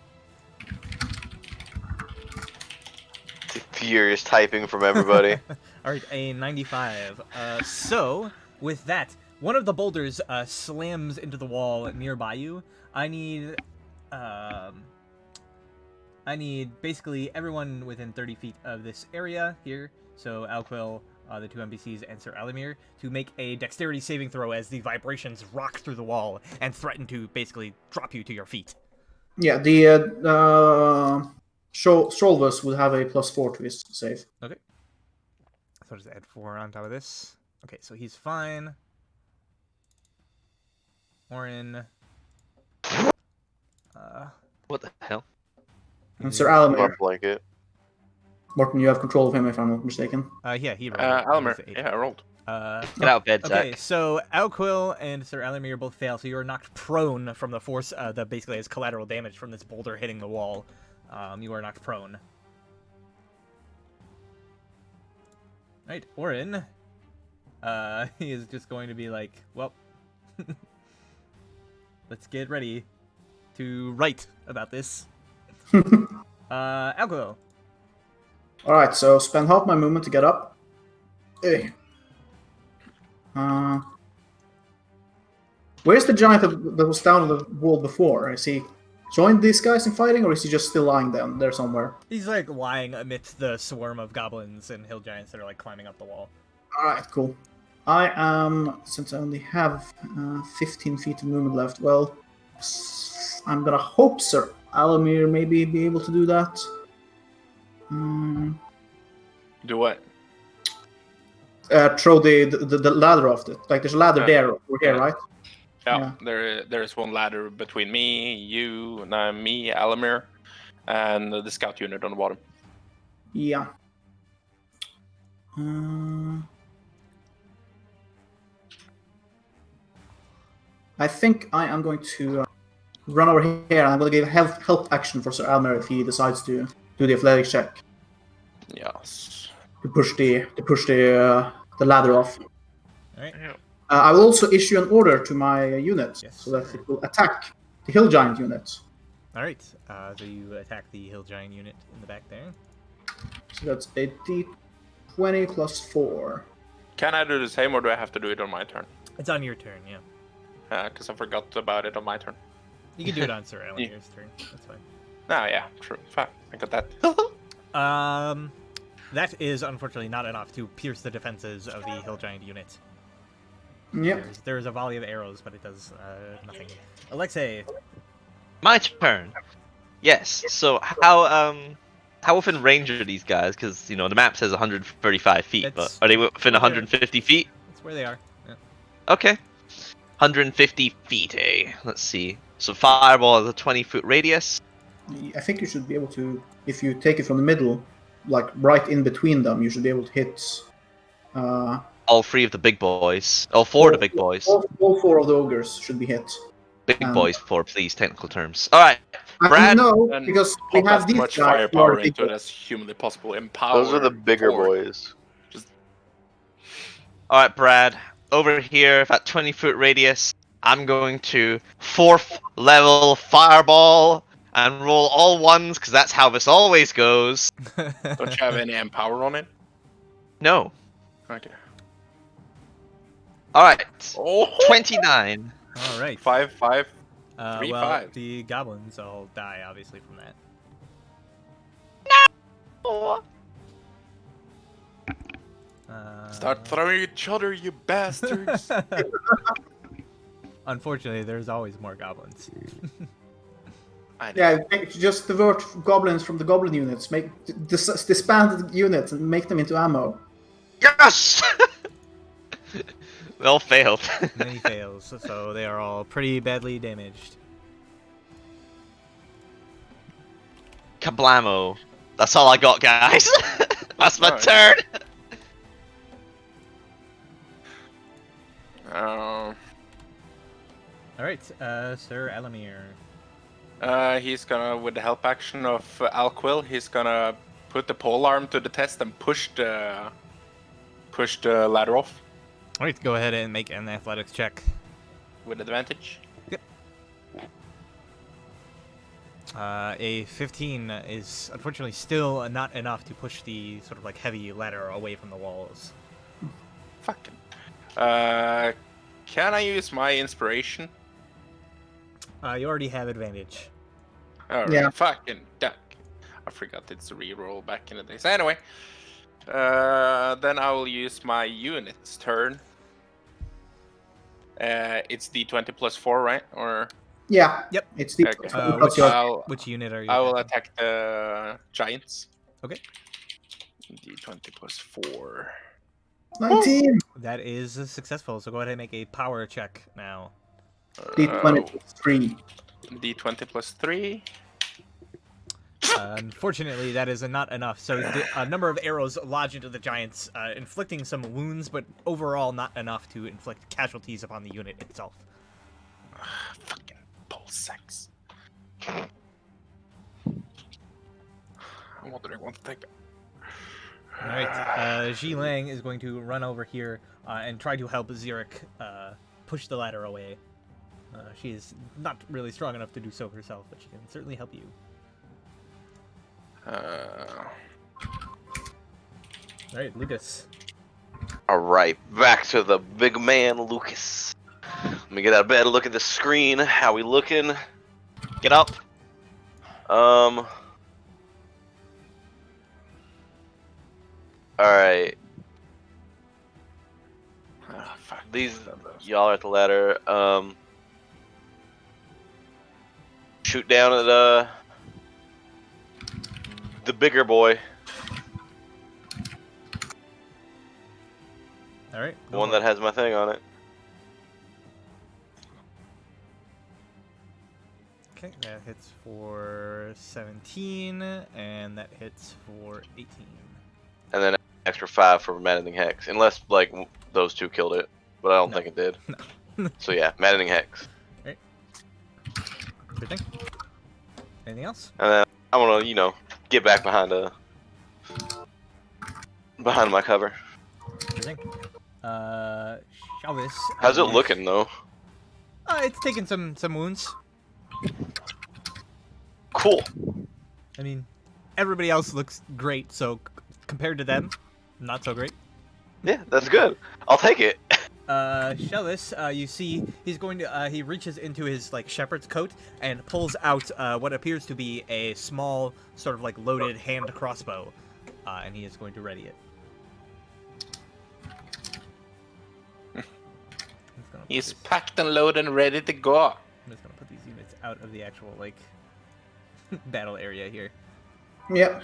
Furious typing from everybody. All right, a 95. So with that, one of the boulders slams into the wall nearby you. I need basically everyone within 30 feet of this area here. So Alquil, the 2 NPCs, and Sir Alamir to make a dexterity saving throw as the vibrations rock through the wall and threaten to basically drop you to your feet. Yeah, the Strolvus would have a +4 to his save. Okay. So I'll just add 4 on top of this. Okay, so he's fine. Orin. What the hell? And Sir My Alamir. blanket. Morton, you have control of him if I'm not mistaken. Yeah, he rolled. Alamir. It was 8. Yeah, I rolled. Get out of bed, Okay, Zach. so Alquil and Sir Alamir both fail, so you are knocked prone from the force that basically has collateral damage from this boulder hitting the wall. You are knocked prone. Right, Orin. He is just going to be like, well, let's get ready to write about this. Alquil. Alright, so spend half my movement to get up. Eh. Where's the giant that was down on the wall before? Is he joined these guys in fighting, or is he just still lying down there somewhere? He's like lying amidst the swarm of goblins and hill giants that are like climbing up the wall. Alright, cool. I am, since I only have 15 feet of movement left, well, I'm gonna hope Sir Alamir maybe be able to do that. Do what? Throw the ladder off it. Like, there's a ladder there, over here, Yeah. right? Yeah, there's one ladder between me, you, and me, Alamir, and the scout unit on the bottom. Yeah. I think I am going to run over here, and I'm going to give help action for Sir Alamir if he decides to do the athletics check Yes. to push the ladder off. All right. I will also issue an order to my units Yes, so that sir. it will attack the hill giant units. All right. So you attack the hill giant unit in the back there. So that's a d20 plus 4. Can I do the same, or do I have to do it on my turn? It's on your turn, yeah. Because I forgot about it on my turn. You can do it on Sir Elamir's turn. That's fine. Oh, yeah, true. Fine, I got that. That is unfortunately not enough to pierce the defenses of the hill giant unit. Yep. There's a volley of arrows, but it does nothing. Alexei. My turn. Yes. So how within range are these guys? Because the map says 135 feet, That's- but are they within they're- 150 feet? That's where they are. Yeah. Okay. 150 feet, eh? Let's see. So fireball has a 20-foot radius. I think you should be able to, if you take it from the middle, like right in between them, you should be able to hit. All three of the big boys. All four of the big boys. All 4 of the ogres should be hit. Big boys for, please, technical terms. All right. Brad? No, And because we Pump have as these much guys who are firepower big into it boys. as humanly possible. Empower. Those are the bigger forward. boys. All right, Brad. Over here, at 20-foot radius, I'm going to 4th level fireball and roll all ones, because that's how this always goes. Don't you have any empower on it? No. Okay. All right. Oh, 29. All right. 5, 5. Well, 3, 5. the goblins all die, obviously, from that. Start throwing each other, you bastards. Unfortunately, there's always more goblins. I know. Yeah, just divert goblins from the goblin units. Disband the units and make them into ammo. Yes! They all failed. Many fails, so they are all pretty badly damaged. Kablamo. That's all I got, guys. That's my Alright. turn. All right, Sir Alamir. He's gonna, with the help action of Alquil, he's gonna put the pole arm to the test and push the ladder off All right, go ahead and make an athletics check. with advantage. A 15 is unfortunately still not enough to push the sort of like heavy ladder away from the walls. Fucking. Can I use my inspiration? You already have advantage. Alright, Yeah. fucking duck. I forgot it's a reroll back in the days. Anyway, then I will use my unit's turn. It's D20 plus 4, right? Or Yeah. Yep. It's the. Okay. What's your- Which unit are you? I will attacking? attack the giants. Okay. D20 plus 4. 19. That is successful. So go ahead and make a power check now. D20 plus 3. D20 plus 3. Unfortunately, that is not enough. So a number of arrows lodge into the giants, inflicting some wounds, but overall not enough to inflict casualties upon the unit itself. Fucking pole sex. I'm wondering what to think. All right, Ji Lang is going to run over here and try to help Xeric push the ladder away. She is not really strong enough to do so herself, but she can certainly help you. All right, Lucas. All right, back to the big man, Lucas. Let me get out of bed. Look at the screen. How we looking? Get up. All right. Ah, fuck. These y'all are at the ladder. Shoot down at the bigger boy, All right. the one that has my thing on it. Okay, that hits for 17, and that hits for 18. And then extra 5 for maddening hex, unless like those two killed it, but I don't No. think it did. No. So yeah, maddening hex. Sure thing. Anything else? And then I want to, get back behind my cover. Sure thing. Chalvis. How's it looking though? It's taking some wounds. Cool. I mean, everybody else looks great, so compared to them, not so great. Yeah, that's good. I'll take it. Shellis, you see, he's going to, he reaches into his, like, shepherd's coat and pulls out, what appears to be a small, sort of, like, loaded hand crossbow, and he is going to ready it. He's packed and loaded and ready to go. I'm just gonna put these units out of the actual, like, battle area here. Yeah.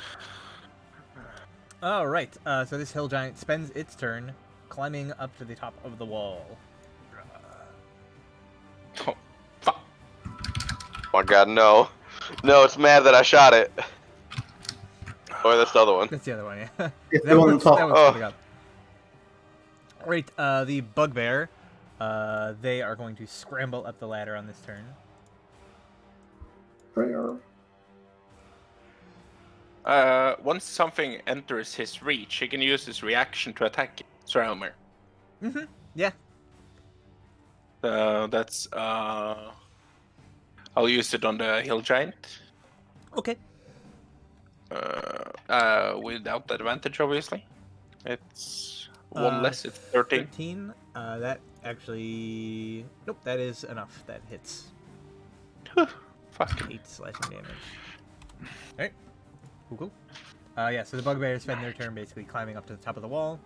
Alright, so this hill giant spends its turn climbing up to the top of the wall. Oh, fuck. Oh my god, no. No, it's mad that I shot it. Or that's the other one. That's the other one, yeah. It's the one on top. That one's Oh. coming up. Right, the bugbear, they are going to scramble up the ladder on this turn. Prayer. Once something enters his reach, he can use his reaction to attack Sraumir. Mm-hmm, yeah. That's I'll use it on the hill giant. Okay. Without advantage, obviously. It's one less. It's 13. 13, that actually... Nope, that is enough. That hits. Fuck. 8 slashing damage. Alright. Cool. Yeah, so the bugbears spend their turn basically climbing up to the top of the wall.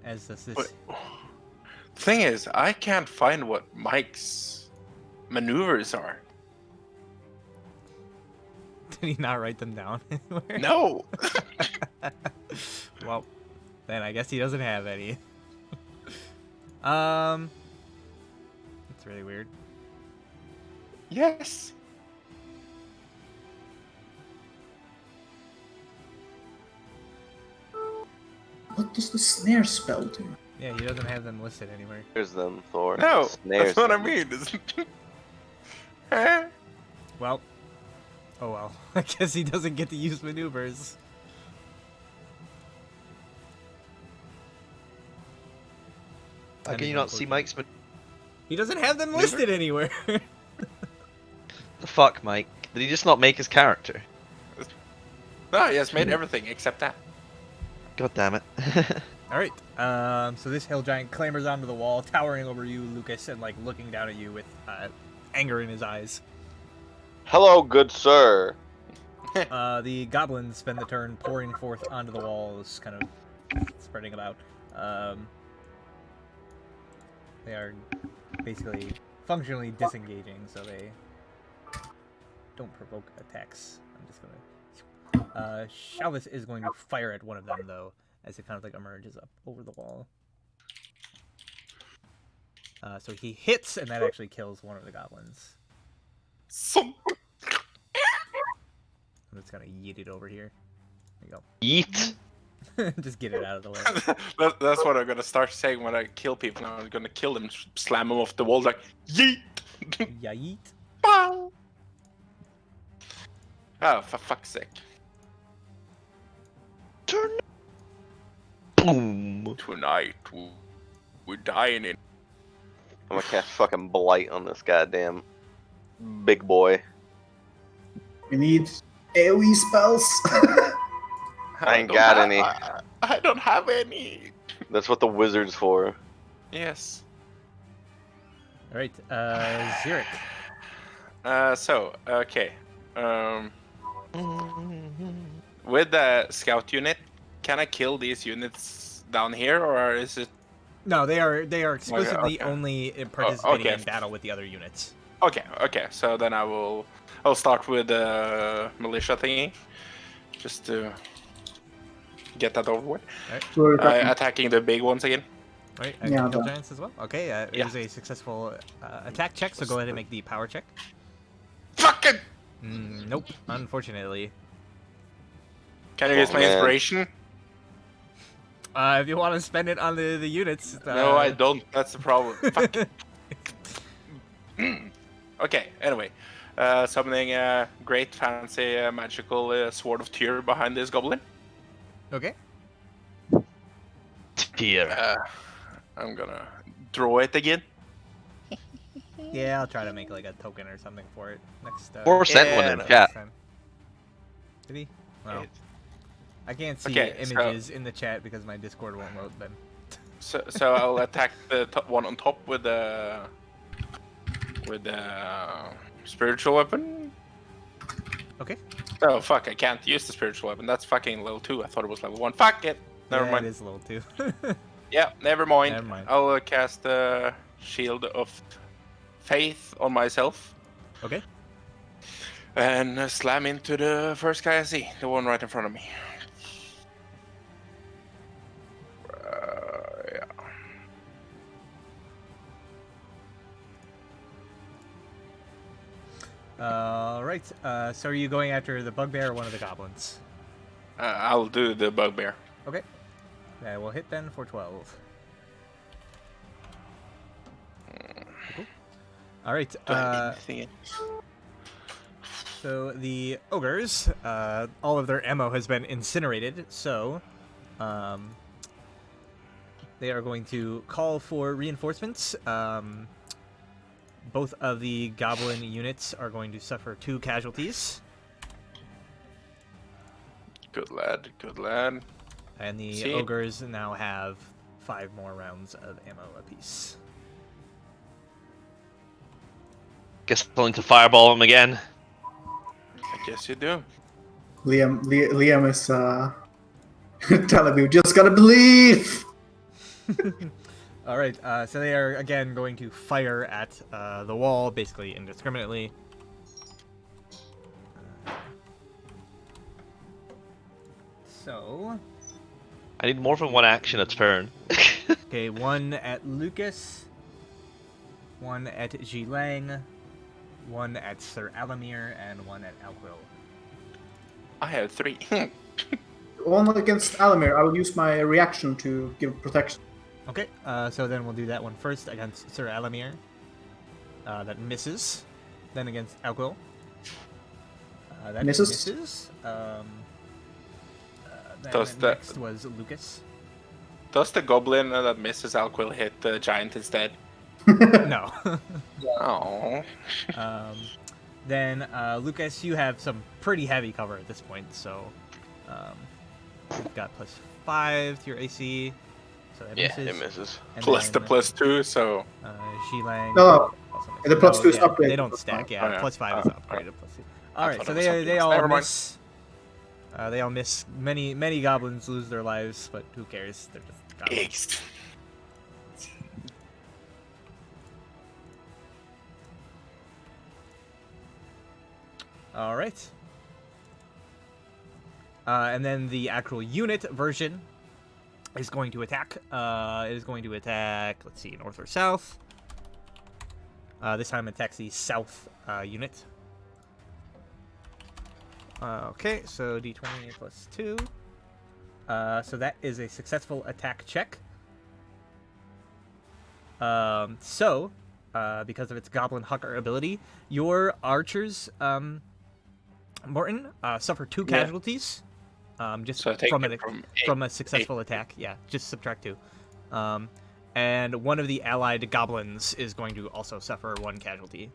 As does this... Wait. Thing is, I can't find what Mike's maneuvers are. Did he not write them down anywhere? No. Well, then I guess he doesn't have any. It's really weird. Yes. What does the snare spell do? Yeah, he doesn't have them listed anywhere. Here's them, Thor. No. Snares That's what I them. mean. Eh? Well, oh well. I guess he doesn't get to use maneuvers. How can you not see Mike's? He doesn't have them listed anywhere. The fuck, Mike? Did he just not make his character? No, he has made everything except that. God damn it. All right. So this hill giant clambers onto the wall, towering over you, Lucas, and like looking down at you with anger in his eyes. Hello, good sir. The goblins spend the turn pouring forth onto the walls, kind of spreading about. They are basically functionally disengaging, so they don't provoke attacks. I'm just gonna. Shalvis is going to fire at one of them though, as it kind of like emerges up over the wall. So he hits, and that actually kills one of the goblins. So I'm just gonna yeet it over here. There Yeet. you go. Just get it out of the way. that's what I'm gonna start saying when I kill people. I'm gonna kill them, slam them off the wall like yeet. Yeah, yeet. Pow! Oh, for fuck's sake! Turn. Boom. Tonight we're dying in. I'm gonna cast fucking blight on this goddamn big boy. We need AoE spells. I ain't got any. I don't have any. That's what the wizard's for. Yes. All right, Xeric. Okay. With the scout unit, can I kill these units down here, or is it? No, they are exclusively okay. only participating okay. in battle with the other units. Okay. So then I'll start with the militia thingy, just to get that over with. We're attacking. Attacking the big ones again. All right, Yeah, hill the- giants as well. Okay, it Yeah. was a successful attack check, so go ahead and make the power check. Fucking! Nope, unfortunately. Can you use my man. inspiration? If you want to spend it on the units. No, I don't. That's the problem. Fuck. Okay, anyway. Summoning a great, fancy, magical Sword of Tyr behind this goblin. Okay. Here. I'm gonna draw it again. Yeah, I'll try to make like a token or something for it next. Or send one in Yeah. chat. time. Did he? Well, It- I can't see Okay, so- images in the chat because my Discord won't load them. So I'll attack the one on top with the spiritual weapon. Okay. Oh fuck! I can't use the spiritual weapon. That's fucking level 2. I thought it was level 1. Fuck it. Never Yeah, mind. It is a little too. Yeah, never mind. Never mind. I'll cast the Shield of Faith on myself Okay. and slam into the first guy I see, the one right in front of me. Yeah. All right. So are you going after the bugbear or one of the goblins? I'll do the bugbear. Okay. That will hit then for 12. Cool. All right. Anything- So the ogres, all of their ammo has been incinerated, so they are going to call for reinforcements. Both of the goblin units are going to suffer 2 casualties, Good lad, good lad. and the See? ogres now have 5 more rounds of ammo apiece. Guess I'm going to fireball him again. I guess you do. Liam is telling me, just gotta believe. All right, so they are again going to fire at the wall, basically indiscriminately. So, I need more than one action a turn. okay, 1 at Lucas, 1 at Jilang, 1 at Sir Alamir, and 1 at Alquil. I have 3. One against Alamir, I will use my reaction to give protection. Okay, so then we'll do that one first against Sir Alamir. That misses. Then against Alquil. That Misses. Then Does that- next was Lucas. Does the goblin that misses Alquil hit the giant instead? No. Oh. Then Lucas, you have some pretty heavy cover at this point, so you've got +5 to your AC. So that Yeah, misses. it misses. And Plus the then, +2, so Shilang. No, also misses. the +2 is yeah, upgraded They don't to stack. +5. Yeah, Oh, yeah. +5 is upgraded to +2. All I right, thought so it was something they else. all Never mind. miss. They all miss. Many goblins lose their lives, but who cares? They're just goblins. East. All right. And then the actual unit version is going to attack. It is going to attack, let's see, north or south. This time it attacks the south unit. Okay, so d20 +2. So that is a successful attack check. Because of its Goblin Hucker ability, your archers, Morton, suffer 2 Yeah. casualties. Just So I take from it a from from a successful attack. Yeah, just subtract 2. And one of the allied goblins is going to also suffer 1 casualty.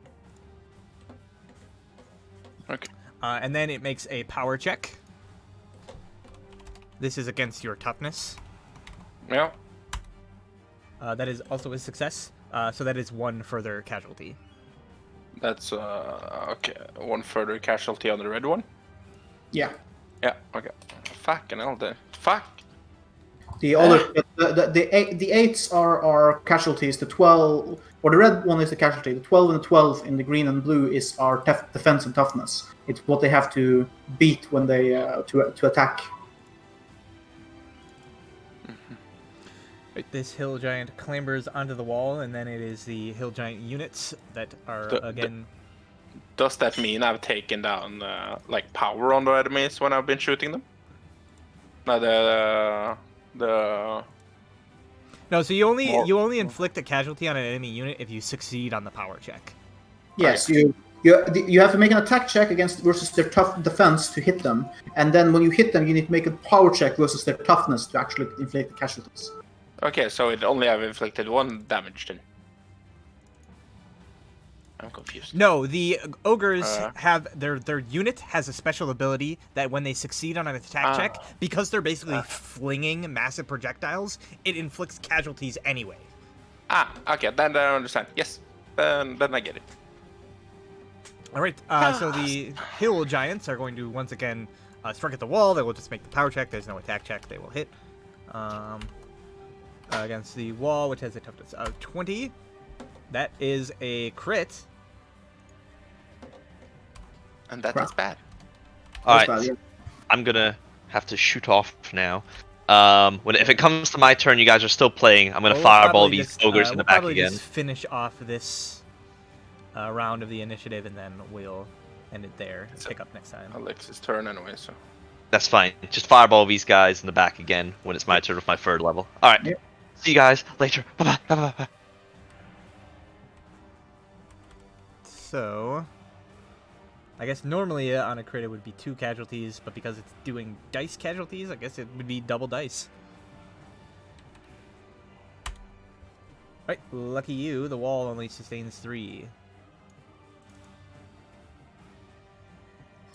Okay. And then it makes a power check. This is against your toughness. Yeah. That is also a success. So that is one further casualty. That's okay. One further casualty on the red one. Yeah. Yeah. Okay. Fucking hell, then. Fuck. The other, the 8s are casualties. The 12, or the red one is the casualty. The 12 and the 12 in the green and blue is our defense and toughness. It's what they have to beat when they to attack. Right, this hill giant clambers onto the wall, and then it is the hill giant units that are again. Does that mean I've taken down like power on the enemies when I've been shooting them? No, the No, so you only inflict a casualty on an enemy unit if you succeed on the power check. Yes, you have to make an attack check versus their tough defense to hit them, and then when you hit them, you need to make a power check versus their toughness to actually inflict the casualties. Okay, so it only have inflicted one damage then. I'm confused. No, the ogres have their unit has a special ability that when they succeed on an attack check, because they're basically flinging massive projectiles, it inflicts casualties anyway. Okay, then I understand. Yes, then I get it. All right, so the hill giants are going to once again strike at the wall. They will just make the power check. There's no attack check. They will hit against the wall, which has a toughness of 20. That is a crit. And that is bad. Alright, Bad, yeah. I'm gonna have to shoot off now. If it comes to my turn, you guys are still playing. I'm gonna We'll fireball probably these just, ogres in the we'll back probably again. just finish off this round of the initiative, and then we'll end it there and pick up next time. Alex's turn anyway, so. That's fine. Just fireball these guys in the back again when it's my turn with my third level. Alright, Yep. see you guys later. Bye bye. So, I guess normally on a crit it would be 2 casualties, but because it's doing dice casualties, I guess it would be double dice. Right, lucky you, the wall only sustains 3.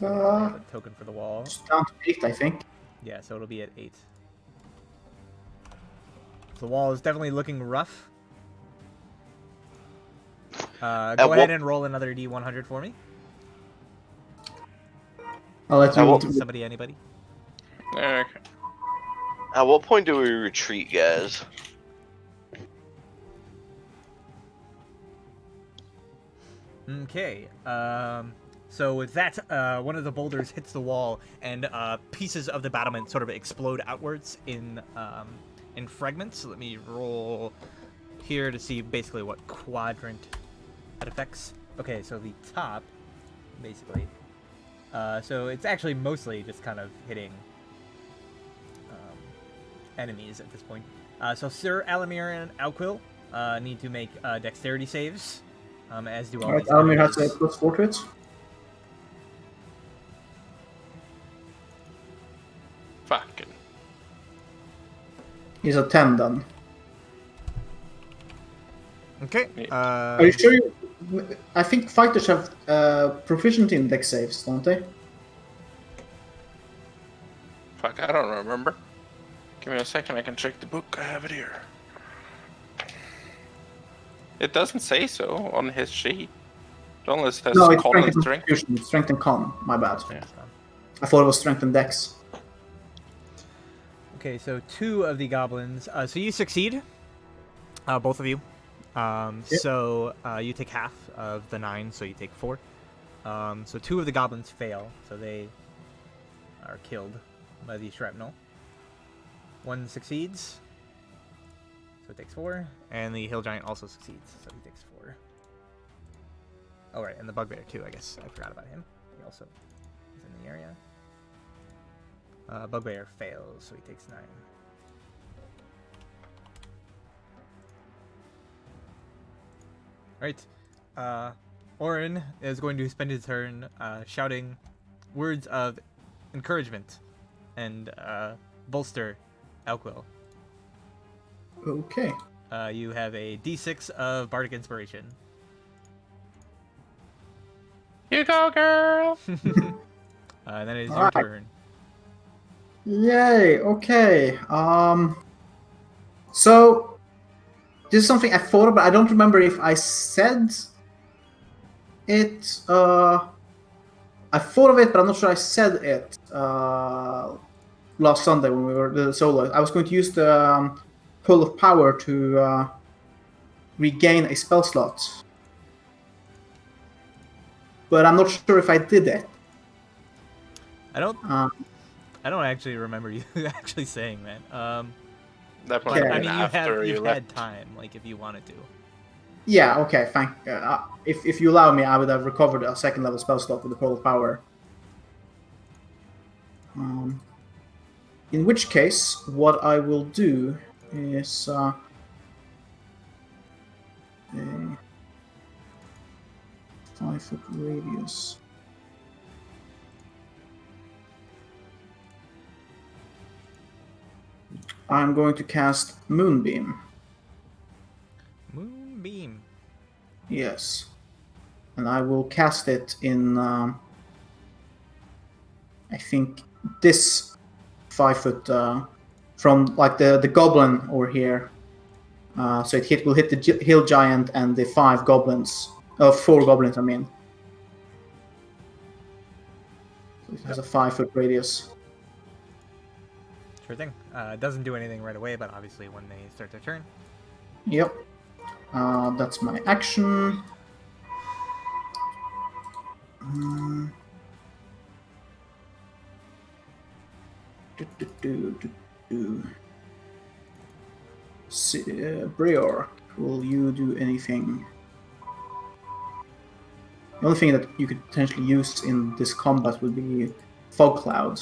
A token for the wall. It's down to 8, I think. Yeah, so it'll be at 8. So the wall is definitely looking rough. Go ahead and roll another D100 for me. I'll let you. Somebody, anybody? Okay. At what point do we retreat, guys? Okay. So with that, one of the boulders hits the wall, and pieces of the battlement sort of explode outwards in fragments. Let me roll here to see basically what quadrant that affects. Okay, so the top, basically. So it's actually mostly just kind of hitting enemies at this point. So Sir Alamir and Alquil need to make dexterity saves, as do all Alright, these Almir has enemies. a +4 to it. Fucking. He's a 10 then. Okay. Are you sure? I think fighters have proficiency in dex saves, don't they? Fuck, I don't remember. Give me a second, I can check the book. I have it here. It doesn't say so on his sheet. It only says No, it's con strength and and strength. constitution. It's strength and con. My bad. Yeah. I thought it was strength and dex. Okay, so 2 of the goblins. So you succeed, both of you. So you take half of the 9, so you take 4. So 2 of the goblins fail, so they are killed by the shrapnel. 1 succeeds, so it takes 4, and the hill giant also succeeds, so he takes 4. Oh right, and the bugbear too. I guess I forgot about him. He also is in the area. Bugbear fails, so he takes 9. Right. Orin is going to spend his turn shouting words of encouragement and bolster Alquil. Okay. You have a D6 of Bardic Inspiration. You go, girl! Then it is your Alright. turn. Yay. Okay. So this is something I thought about. I don't remember if I said it. I thought of it, but I'm not sure I said it last Sunday when we were the solo. I was going to use the pull of power to regain a spell slot, but I'm not sure if I did it. I don't actually remember you actually saying that. That Okay. might I have mean, been after you've you had left. time, like if you wanted to. Yeah, okay, thank. If you allow me, I would have recovered a second level spell slot with the pull of power. In which case, what I will do is a 5-foot radius. I'm going to cast Moonbeam. Moonbeam. Yes. And I will cast it in, I think, this 5-foot, from like the goblin over here. So it will hit the hill giant and the 4 goblins, I mean. So it has a 5-foot radius. Sure thing. It doesn't do anything right away, but obviously when they start their turn. Yep. That's my action. Brior, will you do anything? The only thing that you could potentially use in this combat would be fog cloud.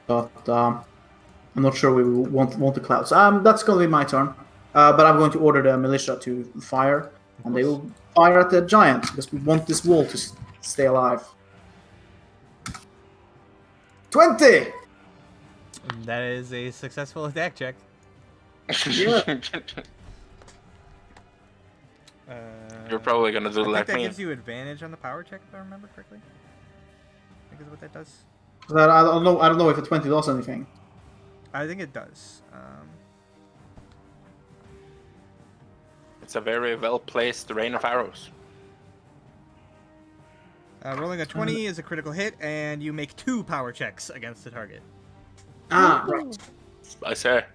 But I'm not sure we will want the clouds. That's going to be my turn. But I'm going to order the militia to fire, and they will fire at the giant because we want this wall to stay alive. 20. That is a successful attack check. Yeah. You're probably gonna do I think like that me. gives you advantage on the power check, if I remember correctly. I think is what that does. I don't know. I don't know if a 20 does anything. I think it does. It's a very well placed rain of arrows. Rolling a 20 is a critical hit, and you make 2 power checks against the target. Right. I say.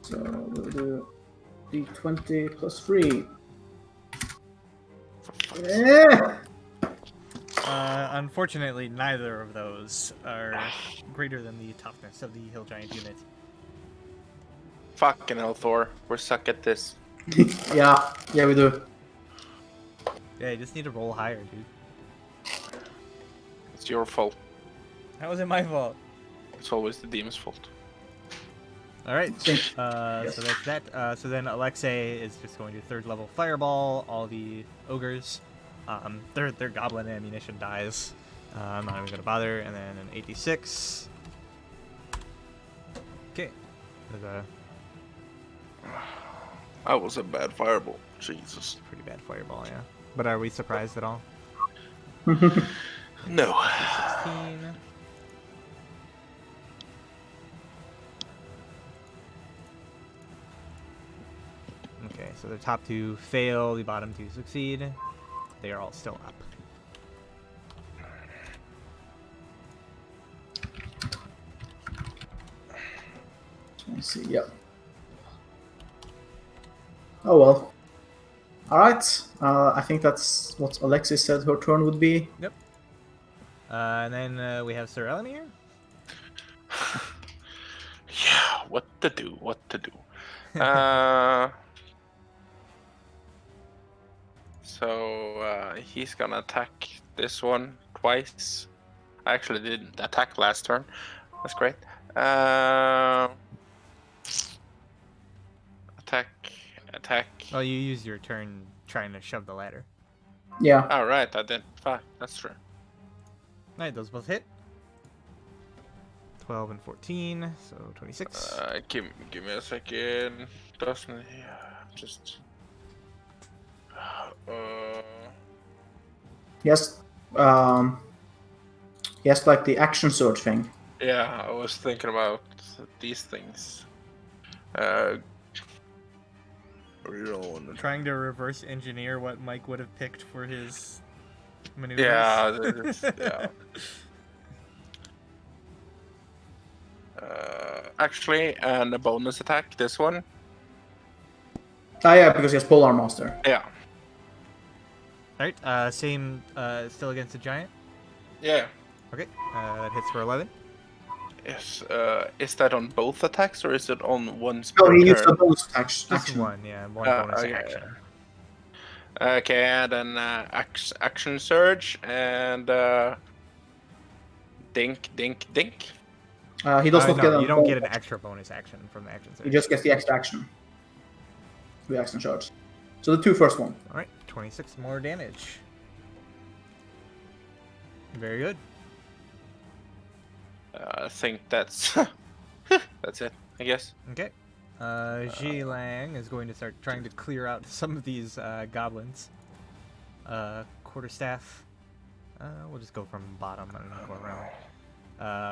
So we'll do d20 plus 3. Yeah. Unfortunately, neither of those are greater than the toughness of the hill giant unit. Fucking hell, Thor. We're suck at this. Yeah, we do. Yeah, you just need to roll higher, dude. It's your fault. How was it my fault? It's always the demon's fault. All right. Yes. So that's that. So then Alexei is just going to 3rd level fireball all the ogres. Their goblin ammunition dies. I'm not even gonna bother. And then an 86. Okay. There's a That was a bad fireball. Jesus. pretty bad fireball, yeah. But are we surprised at all? No. 16. Okay, so the top 2 fail, the bottom 2 succeed. They are all still up. Let's see. Yep. Oh well. All right. I think that's what Alexis said her turn would be. Yep. And then we have Sir Elamir. Yeah, what to do? So he's gonna attack this one twice. I actually didn't attack last turn. That's great. Attack. Oh, you used your turn trying to shove the ladder. Yeah. All right, I did. Fuck, that's true. Alright, those both hit. 12 and 14, so 26. Give me a second. Doesn't just. Yes. Yes, like the action surge thing. Yeah, I was thinking about these things. Trying to reverse engineer what Mike would have picked for his maneuvers. Yeah. Actually, and a bonus attack. This one. Ah, yeah, because he has Polar Master. Yeah. Alright, same, still against the giant. Yeah. Okay, that hits for 11. Yes. Is that on both attacks or is it on one No, spell he used a turn? bonus Just action. one, yeah, one bonus Okay. action. Okay, and then action surge and dink, dink, dink. He does not No, get you a don't bonus get an action. extra bonus action from the action He surge. just gets the extra action. The action charge. So the two first one. Alright, 26 more damage. Very good. I think that's that's it. I guess. Okay. Ji Lang is going to start trying to clear out some of these goblins. Quarterstaff. We'll just go from bottom and go around.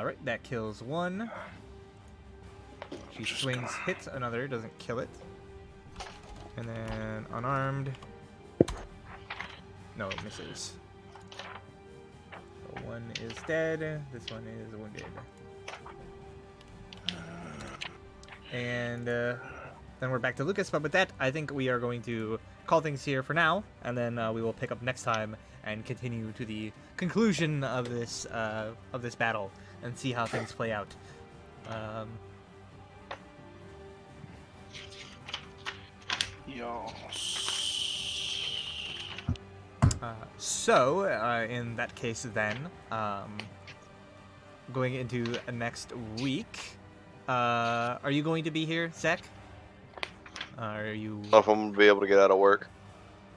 Right, that kills one. She swings, hits another, doesn't kill it. And then unarmed. No, it misses. So one is dead. This one is wounded. And then we're back to Lucas. But with that, I think we are going to call things here for now, and then we will pick up next time and continue to the conclusion of this battle and see how things play out. So, in that case, then, going into next week, are you going to be here, Zach? Are you? I don't know if I'm gonna be able to get out of work.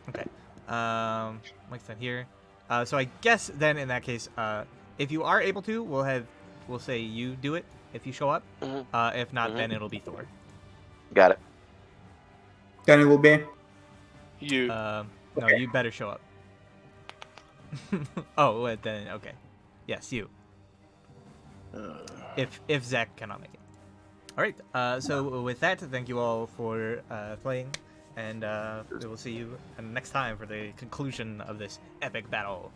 Okay. Mike's not here. So I guess then in that case, if you are able to, we'll say you do it if you show up. If not, then it'll be Thor. Got it. Then it will be. You. No, you better show up. Oh, wait, then okay. Yes, you. If Zach cannot make it. All right. So with that, thank you all for playing, and we will see you next time for the conclusion of this epic battle.